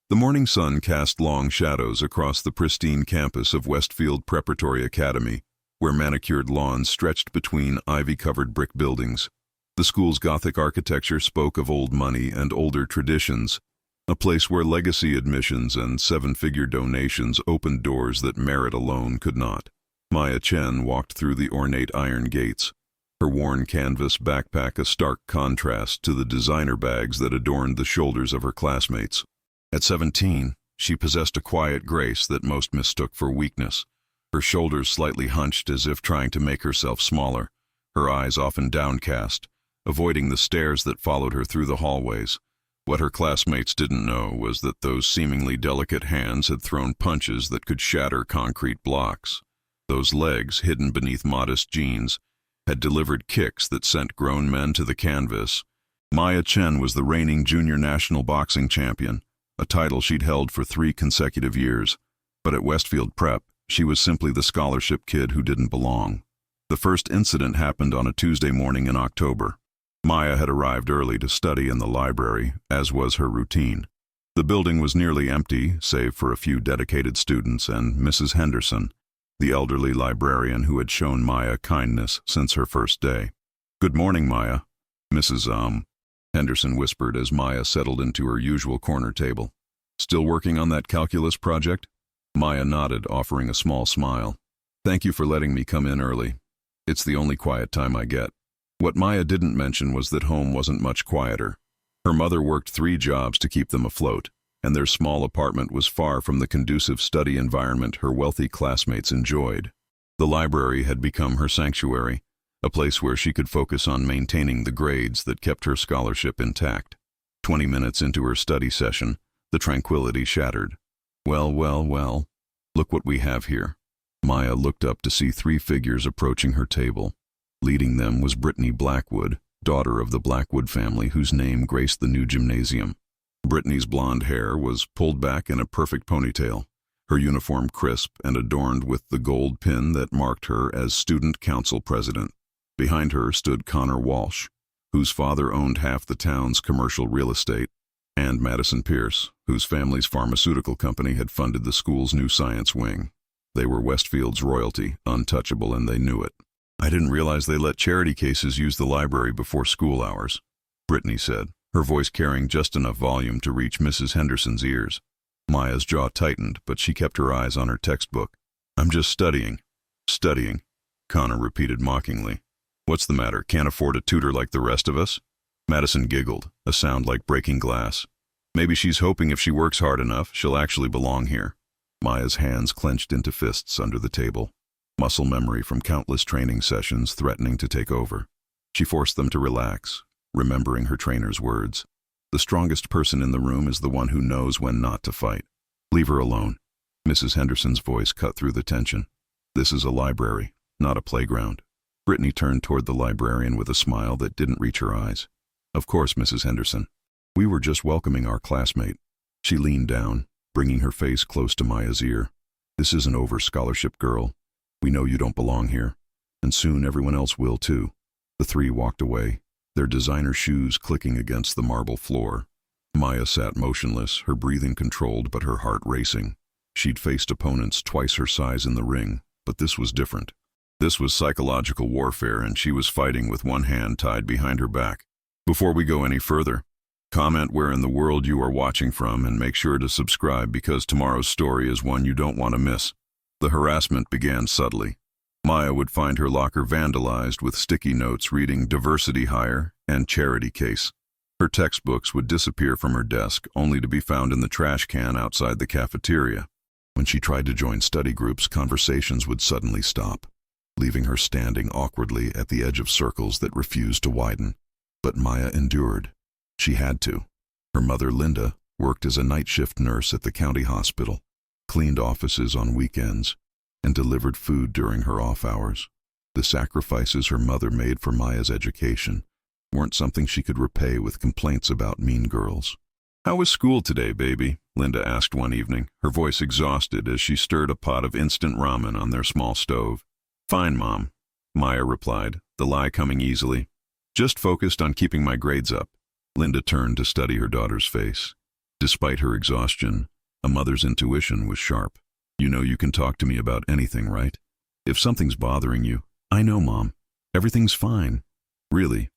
The morning sun cast long shadows across the pristine campus of Westfield Preparatory Academy, where manicured lawns stretched between ivy-covered brick buildings. The school's Gothic architecture spoke of old money and older traditions, a place where legacy admissions and seven-figure donations opened doors that merit alone could not. Maya Chen walked through the ornate iron gates, her worn canvas backpack a stark contrast to the designer bags that adorned the shoulders of her classmates. At 17, she possessed a quiet grace that most mistook for weakness, her shoulders slightly hunched as if trying to make herself smaller, her eyes often downcast, avoiding the stares that followed her through the hallways. What her classmates didn't know was that those seemingly delicate hands had thrown punches that could shatter concrete blocks. Those legs, hidden beneath modest jeans, had delivered kicks that sent grown men to the canvas. Maya Chen was the reigning junior national boxing champion, a title she'd held for 3 consecutive years. But at Westfield Prep, she was simply the scholarship kid who didn't belong. The first incident happened on a Tuesday morning in October. Maya had arrived early to study in the library, as was her routine. The building was nearly empty, save for a few dedicated students and Mrs. Henderson, the elderly librarian who had shown Maya kindness since her first day. "Good morning, Maya," Mrs. Henderson whispered as Maya settled into her usual corner table. "Still working on that calculus project?" Maya nodded, offering a small smile. "Thank you for letting me come in early. It's the only quiet time I get." What Maya didn't mention was that home wasn't much quieter. Her mother worked 3 jobs to keep them afloat, and their small apartment was far from the conducive study environment her wealthy classmates enjoyed. The library had become her sanctuary, a place where she could focus on maintaining the grades that kept her scholarship intact. 20 minutes into her study session, the tranquility shattered. Well, look what we have here." Maya looked up to see 3 figures approaching her table. Leading them was Brittany Blackwood, daughter of the Blackwood family whose name graced the new gymnasium. Brittany's blonde hair was pulled back in a perfect ponytail, her uniform crisp and adorned with the gold pin that marked her as student council president. Behind her stood Connor Walsh, whose father owned half the town's commercial real estate, and Madison Pierce, whose family's pharmaceutical company had funded the school's new science wing. They were Westfield's royalty, untouchable, and they knew it. "I didn't realize they let charity cases use the library before school hours," Brittany said, her voice carrying just enough volume to reach Mrs. Henderson's ears. Maya's jaw tightened, but she kept her eyes on her textbook. "I'm just studying." "Studying," Connor repeated mockingly. "What's the matter, can't afford a tutor like the rest of us?" Madison giggled, a sound like breaking glass. "Maybe she's hoping if she works hard enough, she'll actually belong here." Maya's hands clenched into fists under the table, muscle memory from countless training sessions threatening to take over. She forced them to relax, remembering her trainer's words. "The strongest person in the room is the one who knows when not to fight. Leave her alone." Mrs. Henderson's voice cut through the tension. "This is a library, not a playground." Brittany turned toward the librarian with a smile that didn't reach her eyes. "Of course, Mrs. Henderson. We were just welcoming our classmate." She leaned down, bringing her face close to Maya's ear. "This isn't over, scholarship girl. We know you don't belong here, and soon everyone else will too." The 3 walked away, their designer shoes clicking against the marble floor. Maya sat motionless, her breathing controlled but her heart racing. She'd faced opponents twice her size in the ring, but this was different. This was psychological warfare, and she was fighting with one hand tied behind her back. Before we go any further, comment where in the world you are watching from and make sure to subscribe because tomorrow's story is one you don't want to miss. The harassment began subtly. Maya would find her locker vandalized with sticky notes reading diversity hire and charity case. Her textbooks would disappear from her desk only to be found in the trash can outside the cafeteria. When she tried to join study groups, conversations would suddenly stop, leaving her standing awkwardly at the edge of circles that refused to widen. But Maya endured. She had to. Her mother, Linda, worked as a night shift nurse at the county hospital, cleaned offices on weekends, and delivered food during her off hours. The sacrifices her mother made for Maya's education weren't something she could repay with complaints about mean girls. "How was school today, baby?" Linda asked one evening, her voice exhausted as she stirred a pot of instant ramen on their small stove. "Fine, Mom," Maya replied, the lie coming easily. "Just focused on keeping my grades up." Linda turned to study her daughter's face. Despite her exhaustion, a mother's intuition was sharp. You know you can talk to me about anything, right? If something's bothering you, I know, Mom. Everything's fine. Really.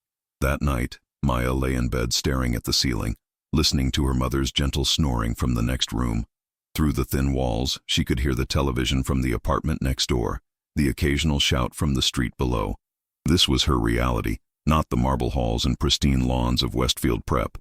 That night, Maya lay in bed staring at the ceiling, listening to her mother's gentle snoring from the next room. Through the thin walls, she could hear the television from the apartment next door, the occasional shout from the street below. This was her reality, not the marble halls and pristine lawns of Westfield Prep.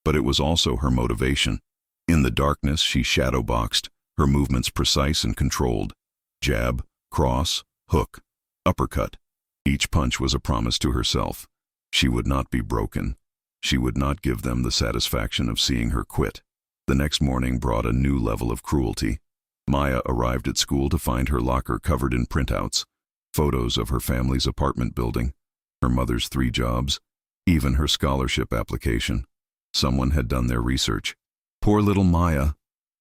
But it was also her motivation. In the darkness, she shadow-boxed, her movements precise and controlled. Jab, cross, hook, uppercut. Each punch was a promise to herself. She would not be broken. She would not give them the satisfaction of seeing her quit. The next morning brought a new level of cruelty. Maya arrived at school to find her locker covered in printouts, photos of her family's apartment building, her mother's 3 jobs, even her scholarship application. Someone had done their research. Poor little Maya.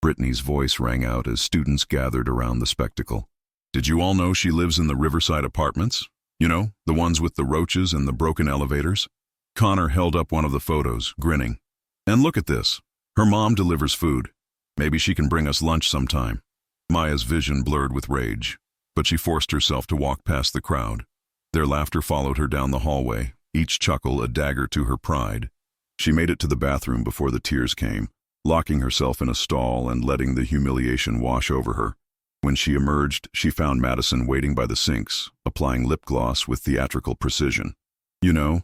Brittany's voice rang out as students gathered around the spectacle. Did you all know she lives in the Riverside apartments? You know, the ones with the roaches and the broken elevators? Connor held up one of the photos, grinning. And look at this. Her mom delivers food. Maybe she can bring us lunch sometime. Maya's vision blurred with rage, but she forced herself to walk past the crowd. Their laughter followed her down the hallway, each chuckle a dagger to her pride. She made it to the bathroom before the tears came, locking herself in a stall and letting the humiliation wash over her. When she emerged, she found Madison waiting by the sinks, applying lip gloss with theatrical precision. You know,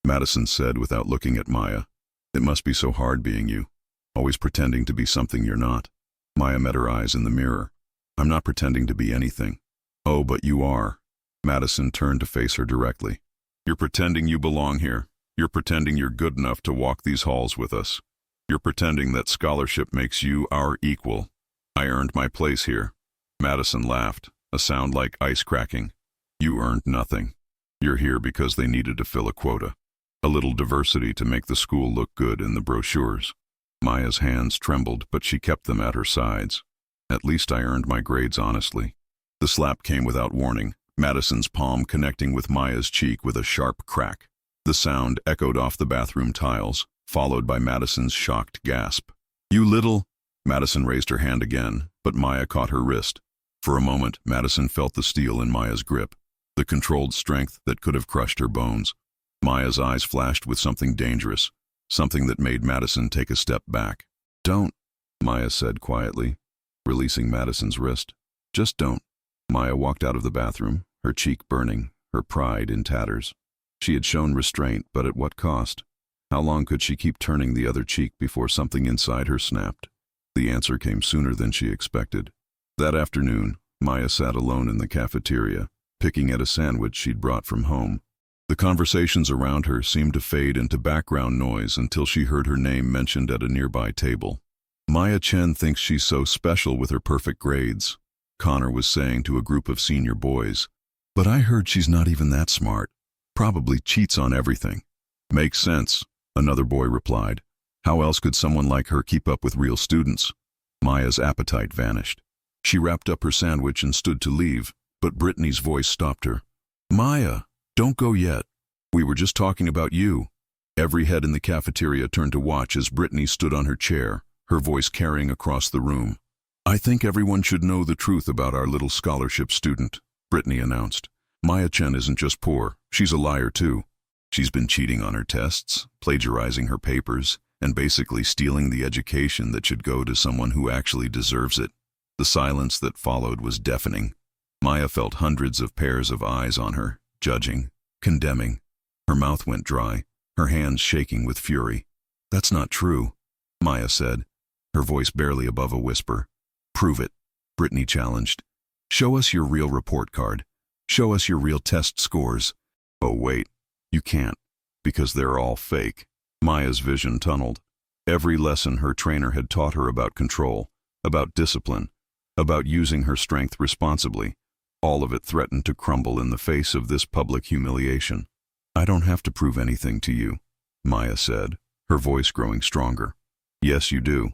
Madison said without looking at Maya, it must be so hard being you, always pretending to be something you're not. Maya met her eyes in the mirror. I'm not pretending to be anything. Oh, but you are. Madison turned to face her directly. You're pretending you belong here. You're pretending you're good enough to walk these halls with us. You're pretending that scholarship makes you our equal. I earned my place here. Madison laughed, a sound like ice cracking. You earned nothing. You're here because they needed to fill a quota. A little diversity to make the school look good in the brochures. Maya's hands trembled, but she kept them at her sides. At least I earned my grades honestly. The slap came without warning, Madison's palm connecting with Maya's cheek with a sharp crack. The sound echoed off the bathroom tiles, followed by Madison's shocked gasp. You little... Madison raised her hand again, but Maya caught her wrist. For a moment, Madison felt the steel in Maya's grip, the controlled strength that could have crushed her bones. Maya's eyes flashed with something dangerous, something that made Madison take a step back. Don't, Maya said quietly, releasing Madison's wrist. Just don't. Maya walked out of the bathroom, her cheek burning, her pride in tatters. She had shown restraint, but at what cost? How long could she keep turning the other cheek before something inside her snapped? The answer came sooner than she expected. That afternoon, Maya sat alone in the cafeteria, picking at a sandwich she'd brought from home. The conversations around her seemed to fade into background noise until she heard her name mentioned at a nearby table. Maya Chen thinks she's so special with her perfect grades, Connor was saying to a group of senior boys. But I heard she's not even that smart. Probably cheats on everything. Makes sense, another boy replied. How else could someone like her keep up with real students? Maya's appetite vanished. She wrapped up her sandwich and stood to leave, but Brittany's voice stopped her. Maya, don't go yet. We were just talking about you. Every head in the cafeteria turned to watch as Brittany stood on her chair, her voice carrying across the room. I think everyone should know the truth about our little scholarship student, Brittany announced. Maya Chen isn't just poor, she's a liar too. She's been cheating on her tests, plagiarizing her papers, and basically stealing the education that should go to someone who actually deserves it. The silence that followed was deafening. Maya felt hundreds of pairs of eyes on her, judging, condemning. Her mouth went dry, her hands shaking with fury. That's not true, Maya said, her voice barely above a whisper. Prove it, Brittany challenged. Show us your real report card. Show us your real test scores. Oh wait, you can't, because they're all fake. Maya's vision tunneled. Every lesson her trainer had taught her about control, about discipline, about using her strength responsibly, all of it threatened to crumble in the face of this public humiliation. I don't have to prove anything to you, Maya said, her voice growing stronger. Yes, you do.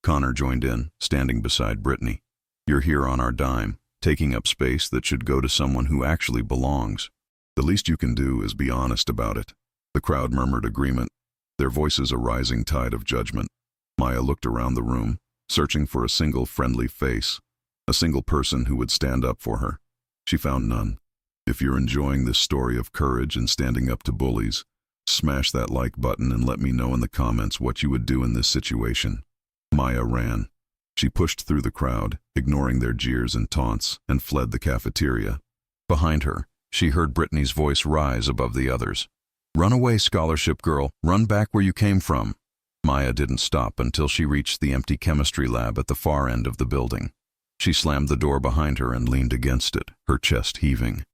Connor joined in, standing beside Brittany. You're here on our dime, taking up space that should go to someone who actually belongs. The least you can do is be honest about it. The crowd murmured agreement, their voices a rising tide of judgment. Maya looked around the room, searching for a single friendly face, a single person who would stand up for her. She found none. If you're enjoying this story of courage and standing up to bullies, smash that like button and let me know in the comments what you would do in this situation. Maya ran. She pushed through the crowd, ignoring their jeers and taunts, and fled the cafeteria. Behind her, she heard Brittany's voice rise above the others. "Run away, scholarship girl. Run back where you came from." Maya didn't stop until she reached the empty chemistry lab at the far end of the building. She slammed the door behind her and leaned against it, her chest heaving.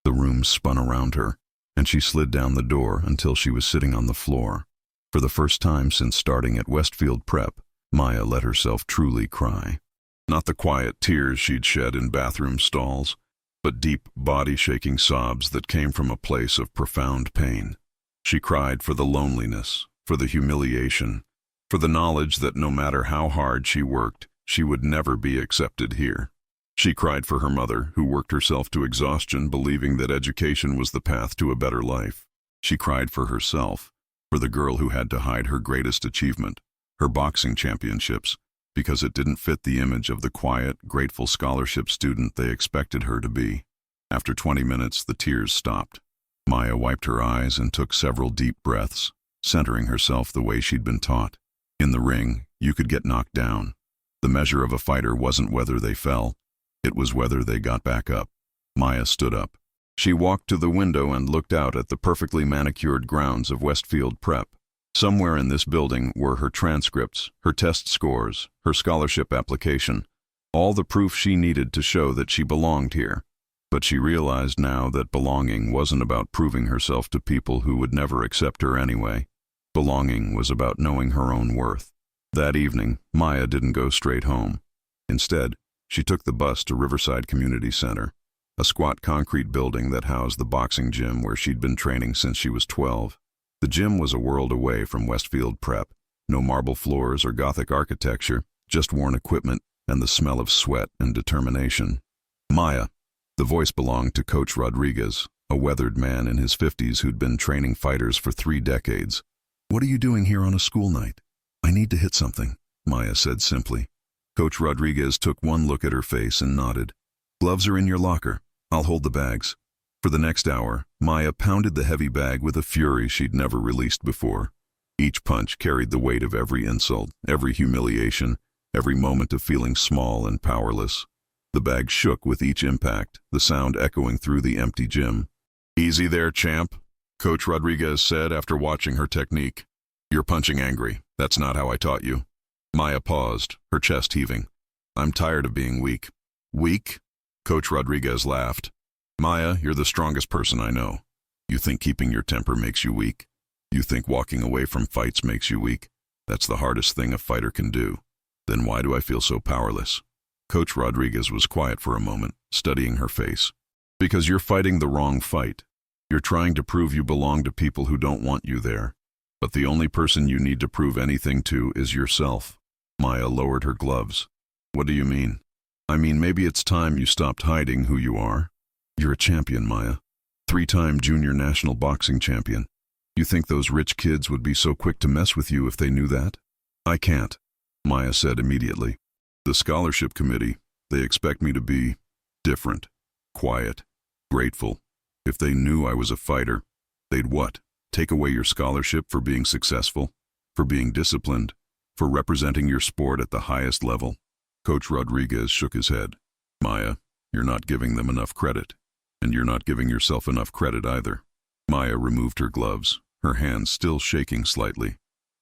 The room spun around her, and she slid down the door until she was sitting on the floor. For the first time since starting at Westfield Prep, Maya let herself truly cry. Not the quiet tears she'd shed in bathroom stalls, but deep, body-shaking sobs that came from a place of profound pain. She cried for the loneliness, for the humiliation, for the knowledge that no matter how hard she worked, she would never be accepted here. She cried for her mother, who worked herself to exhaustion believing that education was the path to a better life. She cried for herself, for the girl who had to hide her greatest achievement, her boxing championships, because it didn't fit the image of the quiet, grateful scholarship student they expected her to be. After 20 minutes, the tears stopped. Maya wiped her eyes and took several deep breaths, centering herself the way she'd been taught. In the ring, you could get knocked down. The measure of a fighter wasn't whether they fell, it was whether they got back up. Maya stood up. She walked to the window and looked out at the perfectly manicured grounds of Westfield Prep. Somewhere in this building were her transcripts, her test scores, her scholarship application, all the proof she needed to show that she belonged here. But she realized now that belonging wasn't about proving herself to people who would never accept her anyway. Belonging was about knowing her own worth. That evening, Maya didn't go straight home. Instead, she took the bus to Riverside Community Center, a squat concrete building that housed the boxing gym where she'd been training since she was 12. The gym was a world away from Westfield Prep. No marble floors or Gothic architecture, just worn equipment and the smell of sweat and determination. Maya. The voice belonged to Coach Rodriguez, a weathered man in his 50s who'd been training fighters for 3 decades. "What are you doing here on a school night?" "I need to hit something," Maya said simply. Coach Rodriguez took one look at her face and nodded. "Gloves are in your locker. I'll hold the bags." For the next hour, Maya pounded the heavy bag with a fury she'd never released before. Each punch carried the weight of every insult, every humiliation, every moment of feeling small and powerless. The bag shook with each impact, the sound echoing through the empty gym. "Easy there, champ," Coach Rodriguez said after watching her technique. "You're punching angry. That's not how I taught you." Maya paused, her chest heaving. "I'm tired of being weak." "Weak?" Coach Rodriguez laughed. "Maya, you're the strongest person I know. You think keeping your temper makes you weak? You think walking away from fights makes you weak? That's the hardest thing a fighter can do. Then why do I feel so powerless?" Coach Rodriguez was quiet for a moment, studying her face. "Because you're fighting the wrong fight. You're trying to prove you belong to people who don't want you there. But the only person you need to prove anything to is yourself." Maya lowered her gloves. "What do you mean?" "I mean, maybe it's time you stopped hiding who you are. You're a champion, Maya. 3-time junior national boxing champion. You think those rich kids would be so quick to mess with you if they knew that?" "I can't," Maya said immediately. "The scholarship committee, they expect me to be different, quiet, grateful. If they knew I was a fighter, they'd what? Take away your scholarship for being successful, for being disciplined, for representing your sport at the highest level?" Coach Rodriguez shook his head. "Maya, you're not giving them enough credit, and you're not giving yourself enough credit either." Maya removed her gloves, her hands still shaking slightly.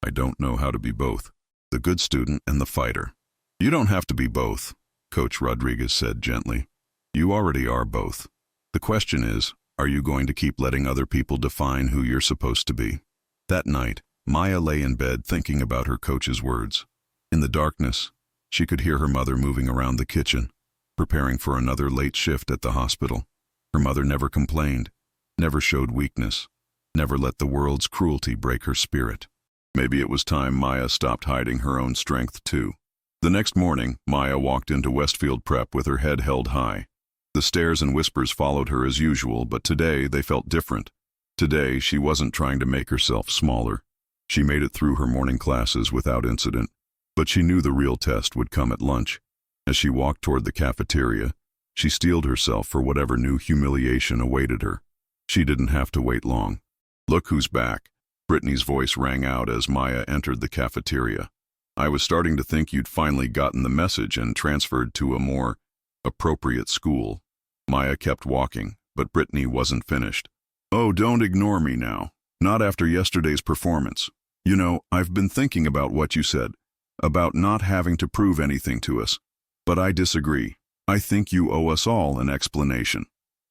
"I don't know how to be both, the good student and the fighter." "You don't have to be both," Coach Rodriguez said gently. "You already are both. The question is, are you going to keep letting other people define who you're supposed to be?" That night, Maya lay in bed thinking about her coach's words. In the darkness, she could hear her mother moving around the kitchen, preparing for another late shift at the hospital. Her mother never complained, never showed weakness, never let the world's cruelty break her spirit. Maybe it was time Maya stopped hiding her own strength too. The next morning, Maya walked into Westfield Prep with her head held high. The stares and whispers followed her as usual, but today they felt different. Today, she wasn't trying to make herself smaller. She made it through her morning classes without incident. But she knew the real test would come at lunch. As she walked toward the cafeteria, she steeled herself for whatever new humiliation awaited her. She didn't have to wait long. "Look who's back," Brittany's voice rang out as Maya entered the cafeteria. "I was starting to think you'd finally gotten the message and transferred to a more appropriate school." Maya kept walking, but Brittany wasn't finished. "Oh, don't ignore me now. Not after yesterday's performance. You know, I've been thinking about what you said, about not having to prove anything to us. But I disagree. I think you owe us all an explanation."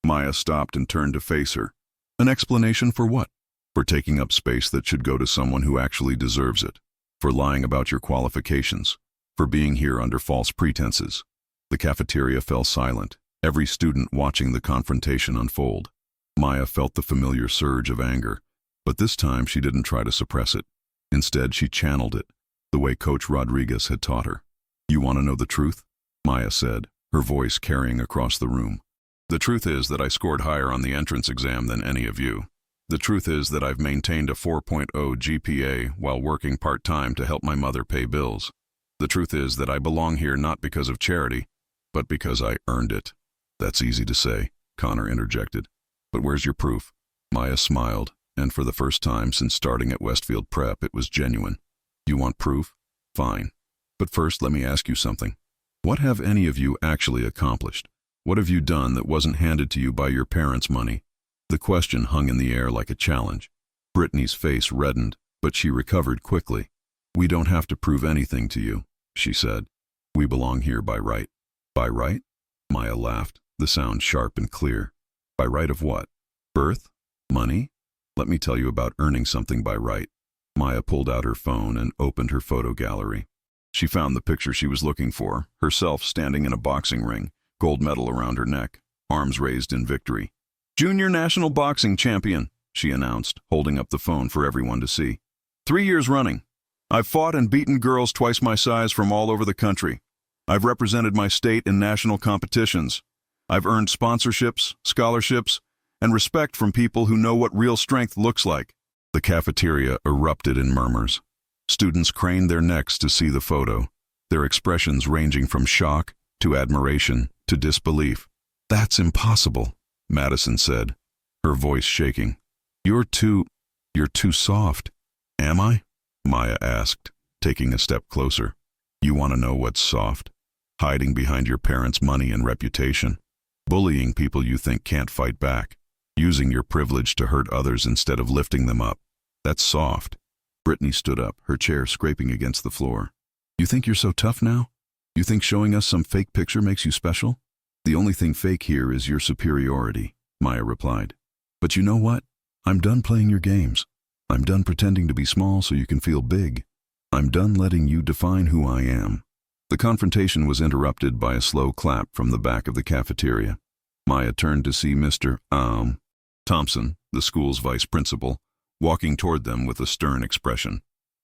Maya stopped and turned to face her. "An explanation for what?" "For taking up space that should go to someone who actually deserves it. For lying about your qualifications. For being here under false pretenses." The cafeteria fell silent, every student watching the confrontation unfold. Maya felt the familiar surge of anger, but this time she didn't try to suppress it. Instead, she channeled it, the way Coach Rodriguez had taught her. "You want to know the truth?" Maya said, her voice carrying across the room. "The truth is that I scored higher on the entrance exam than any of you. The truth is that I've maintained a 4.0 GPA while working part-time to help my mother pay bills. The truth is that I belong here not because of charity, but because I earned it." "That's easy to say," Connor interjected. "But where's your proof?" Maya smiled, and for the first time since starting at Westfield Prep, it was genuine. "You want proof? Fine. But first, let me ask you something. What have any of you actually accomplished? What have you done that wasn't handed to you by your parents' money?" The question hung in the air like a challenge. Brittany's face reddened, but she recovered quickly. "We don't have to prove anything to you," she said. "We belong here by right." "By right?" Maya laughed, the sound sharp and clear. "By right of what? Birth? Money? Let me tell you about earning something by right." Maya pulled out her phone and opened her photo gallery. She found the picture she was looking for, herself standing in a boxing ring, gold medal around her neck, arms raised in victory. "Junior National Boxing Champion," she announced, holding up the phone for everyone to see. 3 years running. I've fought and beaten girls twice my size from all over the country. I've represented my state in national competitions. I've earned sponsorships, scholarships, and respect from people who know what real strength looks like." The cafeteria erupted in murmurs. Students craned their necks to see the photo, their expressions ranging from shock to admiration to disbelief. "That's impossible," Madison said, her voice shaking. You're too soft." "Am I?" Maya asked, taking a step closer. "You want to know what's soft? Hiding behind your parents' money and reputation. Bullying people you think can't fight back. Using your privilege to hurt others instead of lifting them up. That's soft." Brittany stood up, her chair scraping against the floor. "You think you're so tough now? You think showing us some fake picture makes you special?" "The only thing fake here is your superiority," Maya replied. "But you know what? I'm done playing your games. I'm done pretending to be small so you can feel big. I'm done letting you define who I am." The confrontation was interrupted by a slow clap from the back of the cafeteria. Maya turned to see Mr. Thompson, the school's vice principal, walking toward them with a stern expression.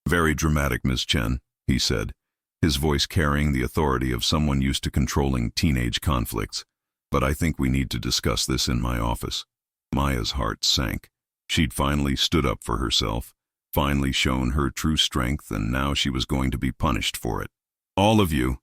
"Very dramatic, Miss Chen," he said, his voice carrying the authority of someone used to controlling teenage conflicts. "But I think we need to discuss this in my office." Maya's heart sank. She'd finally stood up for herself, finally shown her true strength, and now she was going to be punished for it. "All of you,"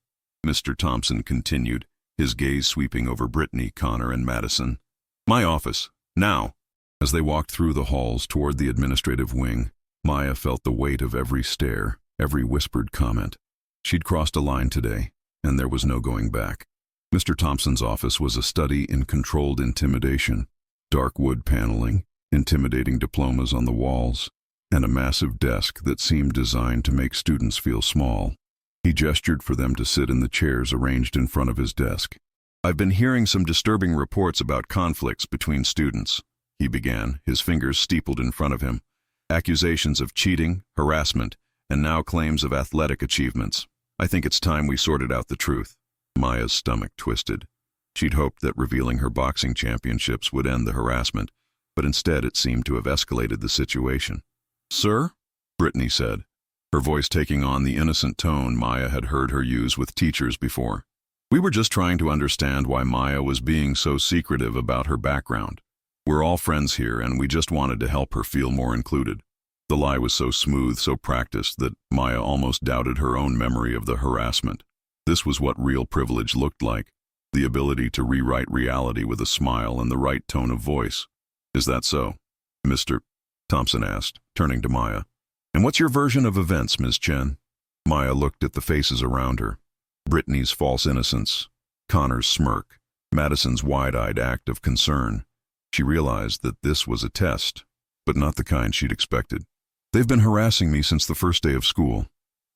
Mr. Thompson continued, his gaze sweeping over Brittany, Connor, and Madison. "My office, now." As they walked through the halls toward the administrative wing, Maya felt the weight of every stare, every whispered comment. She'd crossed a line today, and there was no going back. Mr. Thompson's office was a study in controlled intimidation, dark wood paneling, intimidating diplomas on the walls, and a massive desk that seemed designed to make students feel small. He gestured for them to sit in the chairs arranged in front of his desk. "I've been hearing some disturbing reports about conflicts between students," he began, his fingers steepled in front of him. "Accusations of cheating, harassment, and now claims of athletic achievements. I think it's time we sorted out the truth." Maya's stomach twisted. She'd hoped that revealing her boxing championships would end the harassment, but instead it seemed to have escalated the situation. "Sir?" Brittany said, her voice taking on the innocent tone Maya had heard her use with teachers before. "We were just trying to understand why Maya was being so secretive about her background. We're all friends here, and we just wanted to help her feel more included." The lie was so smooth, so practiced, that Maya almost doubted her own memory of the harassment. This was what real privilege looked like, the ability to rewrite reality with a smile and the right tone of voice. "Is that so?" Mr. Thompson asked, turning to Maya. "And what's your version of events, Ms. Chen?" Maya looked at the faces around her. Brittany's false innocence, Connor's smirk, Madison's wide-eyed act of concern. She realized that this was a test, but not the kind she'd expected. "They've been harassing me since the first day of school,"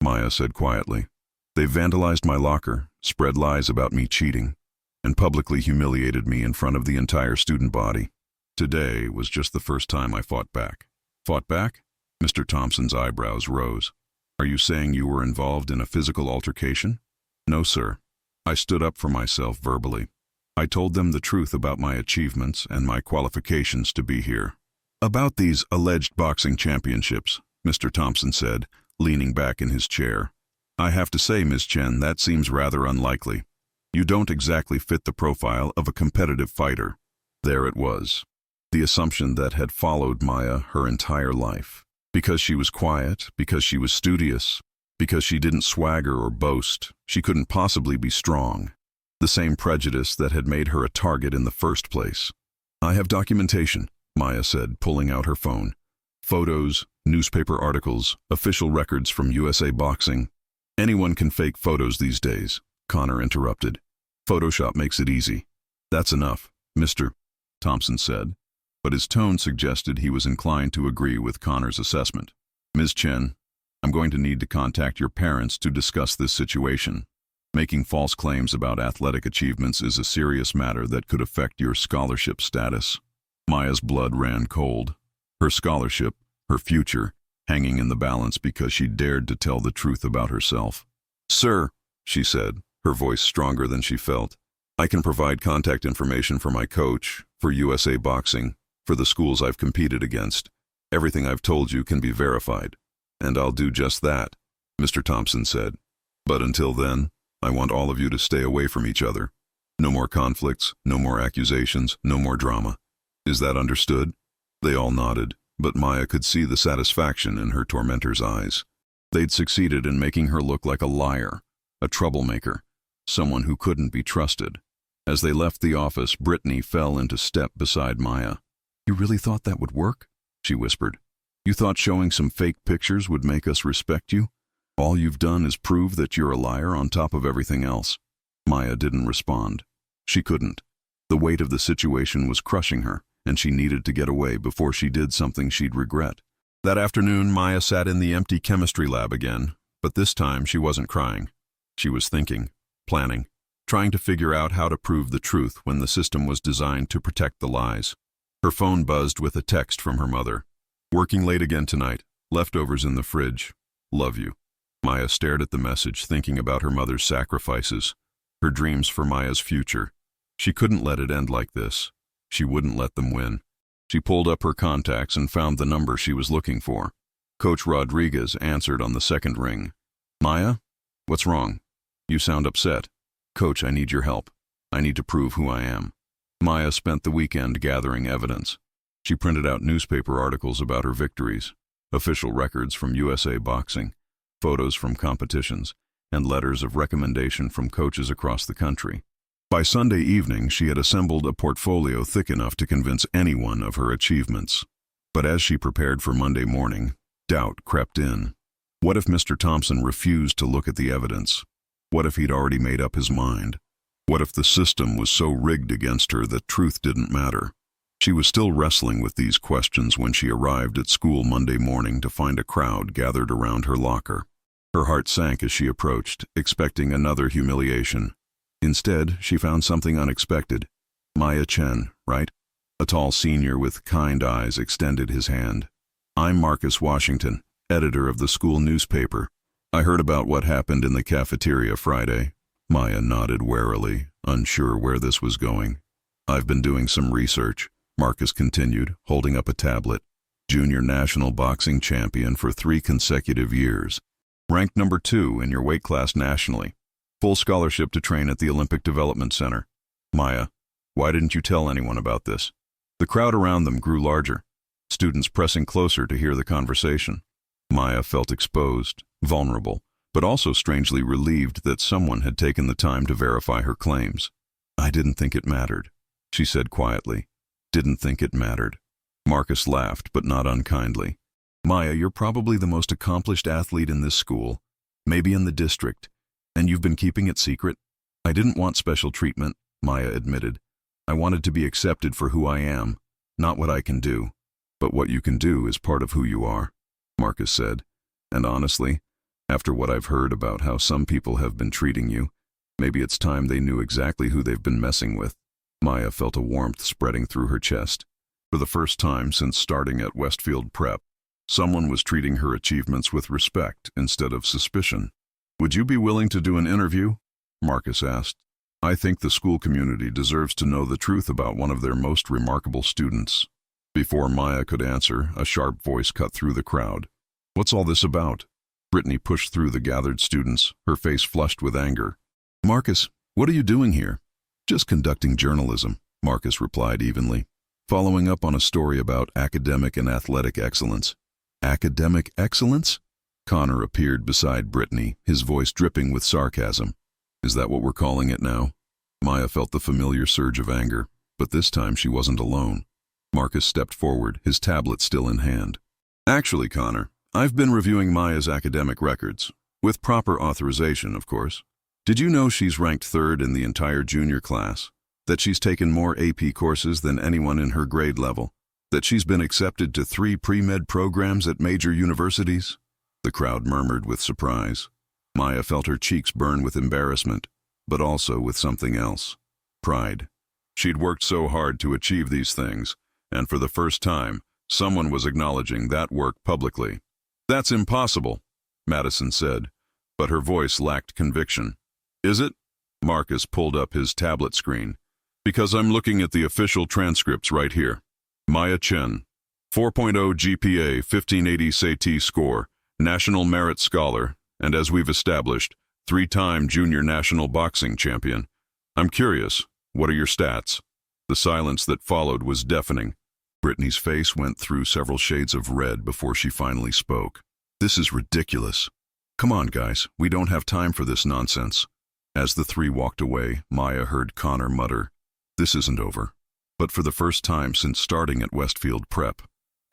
Maya said quietly. "They've vandalized my locker, spread lies about me cheating, and publicly humiliated me in front of the entire student body. Today was just the first time I fought back." "Fought back?" Mr. Thompson's eyebrows rose. "Are you saying you were involved in a physical altercation?" "No, sir. I stood up for myself verbally. I told them the truth about my achievements and my qualifications to be here." "About these alleged boxing championships," Mr. Thompson said, leaning back in his chair. "I have to say, Ms. Chen, that seems rather unlikely. You don't exactly fit the profile of a competitive fighter." There it was, the assumption that had followed Maya her entire life. Because she was quiet, because she was studious, because she didn't swagger or boast, she couldn't possibly be strong. The same prejudice that had made her a target in the first place. "I have documentation," Maya said, pulling out her phone. "Photos, newspaper articles, official records from USA Boxing." "Anyone can fake photos these days," Connor interrupted. "Photoshop makes it easy." "That's enough," Mr. Thompson said, but his tone suggested he was inclined to agree with Connor's assessment. "Ms. Chen, I'm going to need to contact your parents to discuss this situation. Making false claims about athletic achievements is a serious matter that could affect your scholarship status." Maya's blood ran cold. Her scholarship, her future, hanging in the balance because she dared to tell the truth about herself. "Sir," she said, her voice stronger than she felt, "I can provide contact information for my coach, for USA Boxing, for the schools I've competed against. Everything I've told you can be verified." "And I'll do just that," Mr. Thompson said. "But until then, I want all of you to stay away from each other. No more conflicts, no more accusations, no more drama. Is that understood?" They all nodded, but Maya could see the satisfaction in her tormentor's eyes. They'd succeeded in making her look like a liar, a troublemaker, someone who couldn't be trusted. As they left the office, Brittany fell into step beside Maya. "You really thought that would work?" she whispered. "You thought showing some fake pictures would make us respect you? All you've done is prove that you're a liar on top of everything else." Maya didn't respond. She couldn't. The weight of the situation was crushing her, and she needed to get away before she did something she'd regret. That afternoon, Maya sat in the empty chemistry lab again, but this time she wasn't crying. She was thinking, planning, trying to figure out how to prove the truth when the system was designed to protect the lies. Her phone buzzed with a text from her mother. "Working late again tonight. Leftovers in the fridge. Love you." Maya stared at the message, thinking about her mother's sacrifices, her dreams for Maya's future. She couldn't let it end like this. She wouldn't let them win. She pulled up her contacts and found the number she was looking for. Coach Rodriguez answered on the second ring. "Maya? What's wrong? You sound upset." "Coach, I need your help. I need to prove who I am." Maya spent the weekend gathering evidence. She printed out newspaper articles about her victories, official records from USA Boxing, photos from competitions, and letters of recommendation from coaches across the country. By Sunday evening, she had assembled a portfolio thick enough to convince anyone of her achievements. But as she prepared for Monday morning, doubt crept in. What if Mr. Thompson refused to look at the evidence? What if he'd already made up his mind? What if the system was so rigged against her that truth didn't matter? She was still wrestling with these questions when she arrived at school Monday morning to find a crowd gathered around her locker. Her heart sank as she approached, expecting another humiliation. Instead, she found something unexpected. Maya Chen, right? A tall senior with kind eyes extended his hand. "I'm Marcus Washington, editor of the school newspaper. I heard about what happened in the cafeteria Friday." Maya nodded warily, unsure where this was going. "I've been doing some research," Marcus continued, holding up a tablet. "Junior national boxing champion for 3 consecutive years. Ranked number 2 in your weight class nationally. Full scholarship to train at the Olympic Development Center." "Maya, why didn't you tell anyone about this?" The crowd around them grew larger. students pressing closer to hear the conversation. Maya felt exposed, vulnerable, but also strangely relieved that someone had taken the time to verify her claims. "I didn't think it mattered," she said quietly. "Didn't think it mattered." Marcus laughed, but not unkindly. "Maya, you're probably the most accomplished athlete in this school, maybe in the district, and you've been keeping it secret?" "I didn't want special treatment," Maya admitted. "I wanted to be accepted for who I am, not what I can do." "But what you can do is part of who you are," Marcus said. "And honestly, after what I've heard about how some people have been treating you, maybe it's time they knew exactly who they've been messing with." Maya felt a warmth spreading through her chest. For the first time since starting at Westfield Prep, someone was treating her achievements with respect instead of suspicion. "Would you be willing to do an interview?" Marcus asked. "I think the school community deserves to know the truth about one of their most remarkable students." Before Maya could answer, a sharp voice cut through the crowd. "What's all this about?" Brittany pushed through the gathered students, her face flushed with anger. "Marcus, what are you doing here?" "Just conducting journalism," Marcus replied evenly. "Following up on a story about academic and athletic excellence." "Academic excellence?" Connor appeared beside Brittany, his voice dripping with sarcasm. "Is that what we're calling it now?" Maya felt the familiar surge of anger, but this time she wasn't alone. Marcus stepped forward, his tablet still in hand. "Actually, Connor, I've been reviewing Maya's academic records, with proper authorization, of course. Did you know she's ranked third in the entire junior class? That she's taken more AP courses than anyone in her grade level? That she's been accepted to 3 pre-med programs at major universities?" The crowd murmured with surprise. Maya felt her cheeks burn with embarrassment, but also with something else. Pride. She'd worked so hard to achieve these things, and for the first time, someone was acknowledging that work publicly. "That's impossible," Madison said, but her voice lacked conviction. "Is it?" Marcus pulled up his tablet screen. "Because I'm looking at the official transcripts right here. Maya Chen, 4.0 GPA, 1580 SAT score, National Merit Scholar, and as we've established, 3-time junior national boxing champion. I'm curious, what are your stats?" The silence that followed was deafening. Brittany's face went through several shades of red before she finally spoke. "This is ridiculous. Come on, guys, we don't have time for this nonsense." As the three walked away, Maya heard Connor mutter, "This isn't over." But for the first time since starting at Westfield Prep,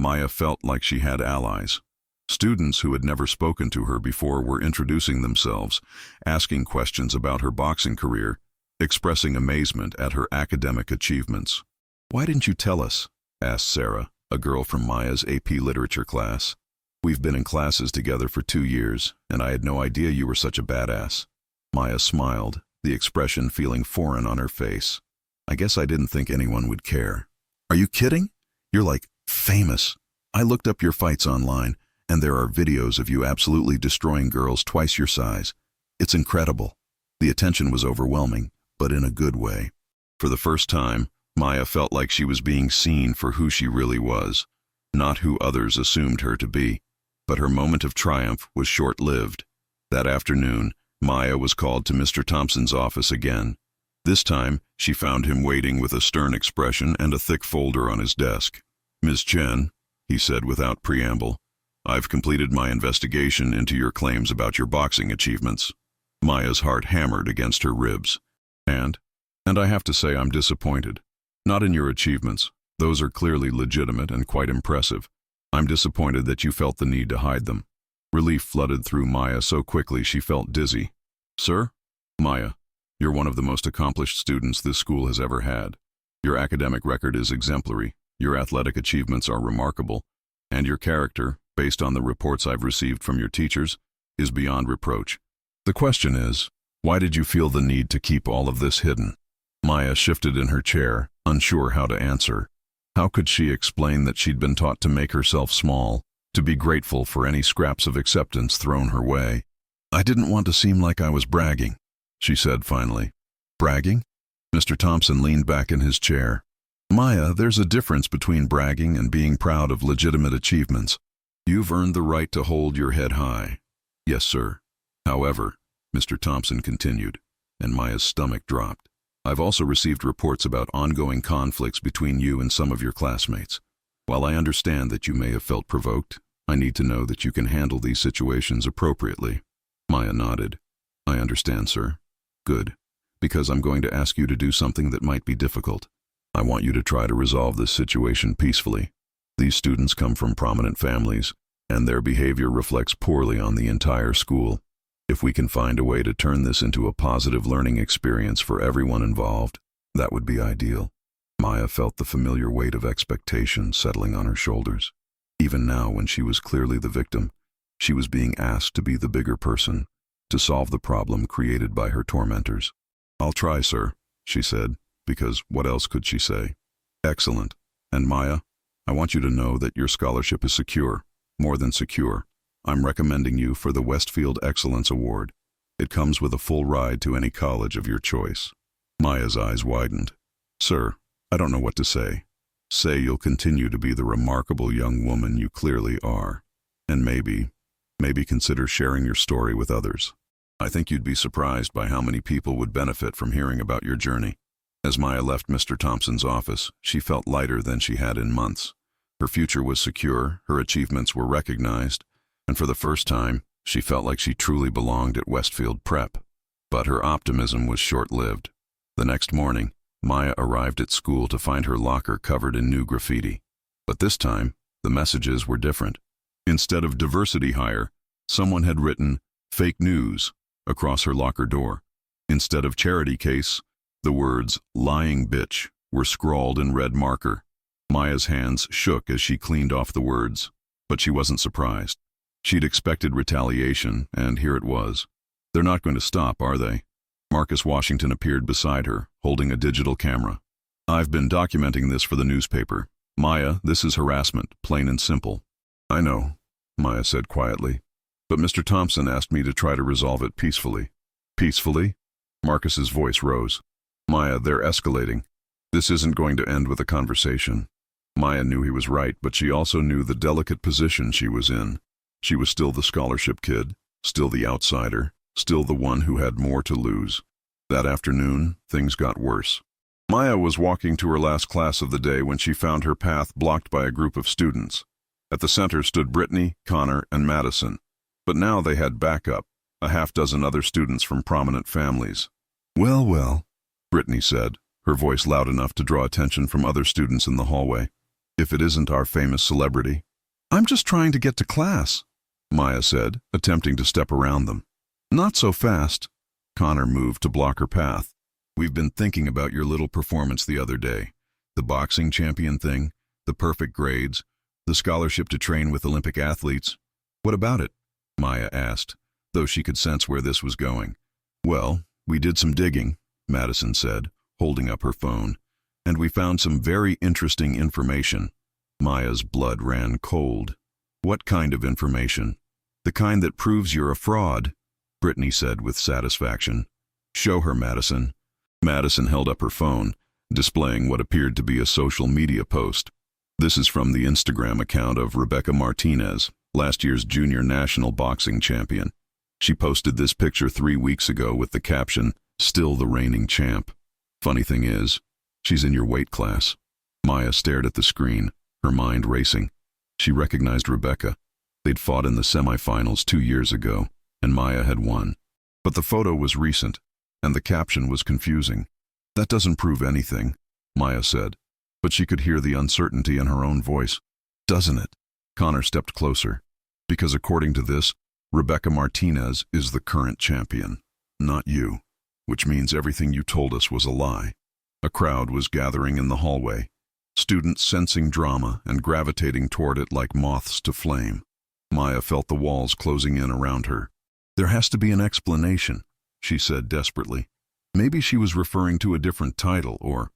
Maya felt like she had allies. Students who had never spoken to her before were introducing themselves, asking questions about her boxing career, expressing amazement at her academic achievements. "Why didn't you tell us?" asked Sarah, a girl from Maya's AP Literature class. "We've been in classes together for 2 years, and I had no idea you were such a badass." Maya smiled, the expression feeling foreign on her face. "I guess I didn't think anyone would care." "Are you kidding? You're like famous. I looked up your fights online, and there are videos of you absolutely destroying girls twice your size. It's incredible." The attention was overwhelming, but in a good way. For the first time, Maya felt like she was being seen for who she really was, not who others assumed her to be. But her moment of triumph was short-lived. That afternoon, Maya was called to Mr. Thompson's office again. This time, she found him waiting with a stern expression and a thick folder on his desk. "Ms. Chen," he said without preamble, "I've completed my investigation into your claims about your boxing achievements." Maya's heart hammered against her ribs. And I have to say I'm disappointed. Not in your achievements. Those are clearly legitimate and quite impressive. I'm disappointed that you felt the need to hide them." Relief flooded through Maya so quickly she felt dizzy. "Sir?" "Maya, you're one of the most accomplished students this school has ever had. Your academic record is exemplary, your athletic achievements are remarkable, and your character, based on the reports I've received from your teachers, is beyond reproach. The question is, why did you feel the need to keep all of this hidden?" Maya shifted in her chair, unsure how to answer. How could she explain that she'd been taught to make herself small, to be grateful for any scraps of acceptance thrown her way? "I didn't want to seem like I was bragging," she said finally. "Bragging?" Mr. Thompson leaned back in his chair. "Maya, there's a difference between bragging and being proud of legitimate achievements. You've earned the right to hold your head high." "Yes, sir. However," Mr. Thompson continued, and Maya's stomach dropped, "I've also received reports about ongoing conflicts between you and some of your classmates. While I understand that you may have felt provoked, I need to know that you can handle these situations appropriately. Maya nodded. I understand, sir. Good. Because I'm going to ask you to do something that might be difficult. I want you to try to resolve this situation peacefully. These students come from prominent families, and their behavior reflects poorly on the entire school. If we can find a way to turn this into a positive learning experience for everyone involved, that would be ideal. Maya felt the familiar weight of expectation settling on her shoulders. Even now, when she was clearly the victim, she was being asked to be the bigger person, to solve the problem created by her tormentors. I'll try, sir, she said, because what else could she say? Excellent. And Maya, I want you to know that your scholarship is secure, more than secure. I'm recommending you for the Westfield Excellence Award. It comes with a full ride to any college of your choice. Maya's eyes widened. Sir, I don't know what to say. Say you'll continue to be the remarkable young woman you clearly are. And maybe consider sharing your story with others. I think you'd be surprised by how many people would benefit from hearing about your journey. As Maya left Mr. Thompson's office, she felt lighter than she had in months. Her future was secure, her achievements were recognized, and for the first time, she felt like she truly belonged at Westfield Prep. But her optimism was short-lived. The next morning, Maya arrived at school to find her locker covered in new graffiti. But this time, the messages were different. Instead of diversity hire, someone had written fake news across her locker door. Instead of charity case, the words lying bitch were scrawled in red marker. Maya's hands shook as she cleaned off the words, but she wasn't surprised. She'd expected retaliation, and here it was. They're not going to stop, are they? Marcus Washington appeared beside her, holding a digital camera. I've been documenting this for the newspaper. Maya, this is harassment, plain and simple. I know, Maya said quietly. But Mr. Thompson asked me to try to resolve it peacefully. Peacefully? Marcus's voice rose. Maya, they're escalating. This isn't going to end with a conversation. Maya knew he was right, but she also knew the delicate position she was in. She was still the scholarship kid, still the outsider, still the one who had more to lose. That afternoon, things got worse. Maya was walking to her last class of the day when she found her path blocked by a group of students. At the center stood Brittany, Connor, and Madison. But now they had backup, a half-dozen other students from prominent families. Well, well, Brittany said, her voice loud enough to draw attention from other students in the hallway. If it isn't our famous celebrity. I'm just trying to get to class, Maya said, attempting to step around them. Not so fast. Connor moved to block her path. We've been thinking about your little performance the other day. The boxing champion thing, the perfect grades, the scholarship to train with Olympic athletes. What about it? Maya asked, though she could sense where this was going. Well, we did some digging, Madison said, holding up her phone, and we found some very interesting information. Maya's blood ran cold. What kind of information? The kind that proves you're a fraud, Brittany said with satisfaction. Show her, Madison. Madison held up her phone, displaying what appeared to be a social media post. This is from the Instagram account of Rebecca Martinez, last year's junior national boxing champion. She posted this picture 3 weeks ago with the caption, "Still the reigning champ." Funny thing is, she's in your weight class. Maya stared at the screen, her mind racing. She recognized Rebecca. They'd fought in the semifinals 2 years ago, and Maya had won. But the photo was recent, and the caption was confusing. That doesn't prove anything, Maya said, but she could hear the uncertainty in her own voice. Doesn't it? Connor stepped closer. Because according to this, Rebecca Martinez is the current champion, not you, which means everything you told us was a lie. A crowd was gathering in the hallway, students sensing drama and gravitating toward it like moths to flame. Maya felt the walls closing in around her. There has to be an explanation, she said desperately. Maybe she was referring to a different title, or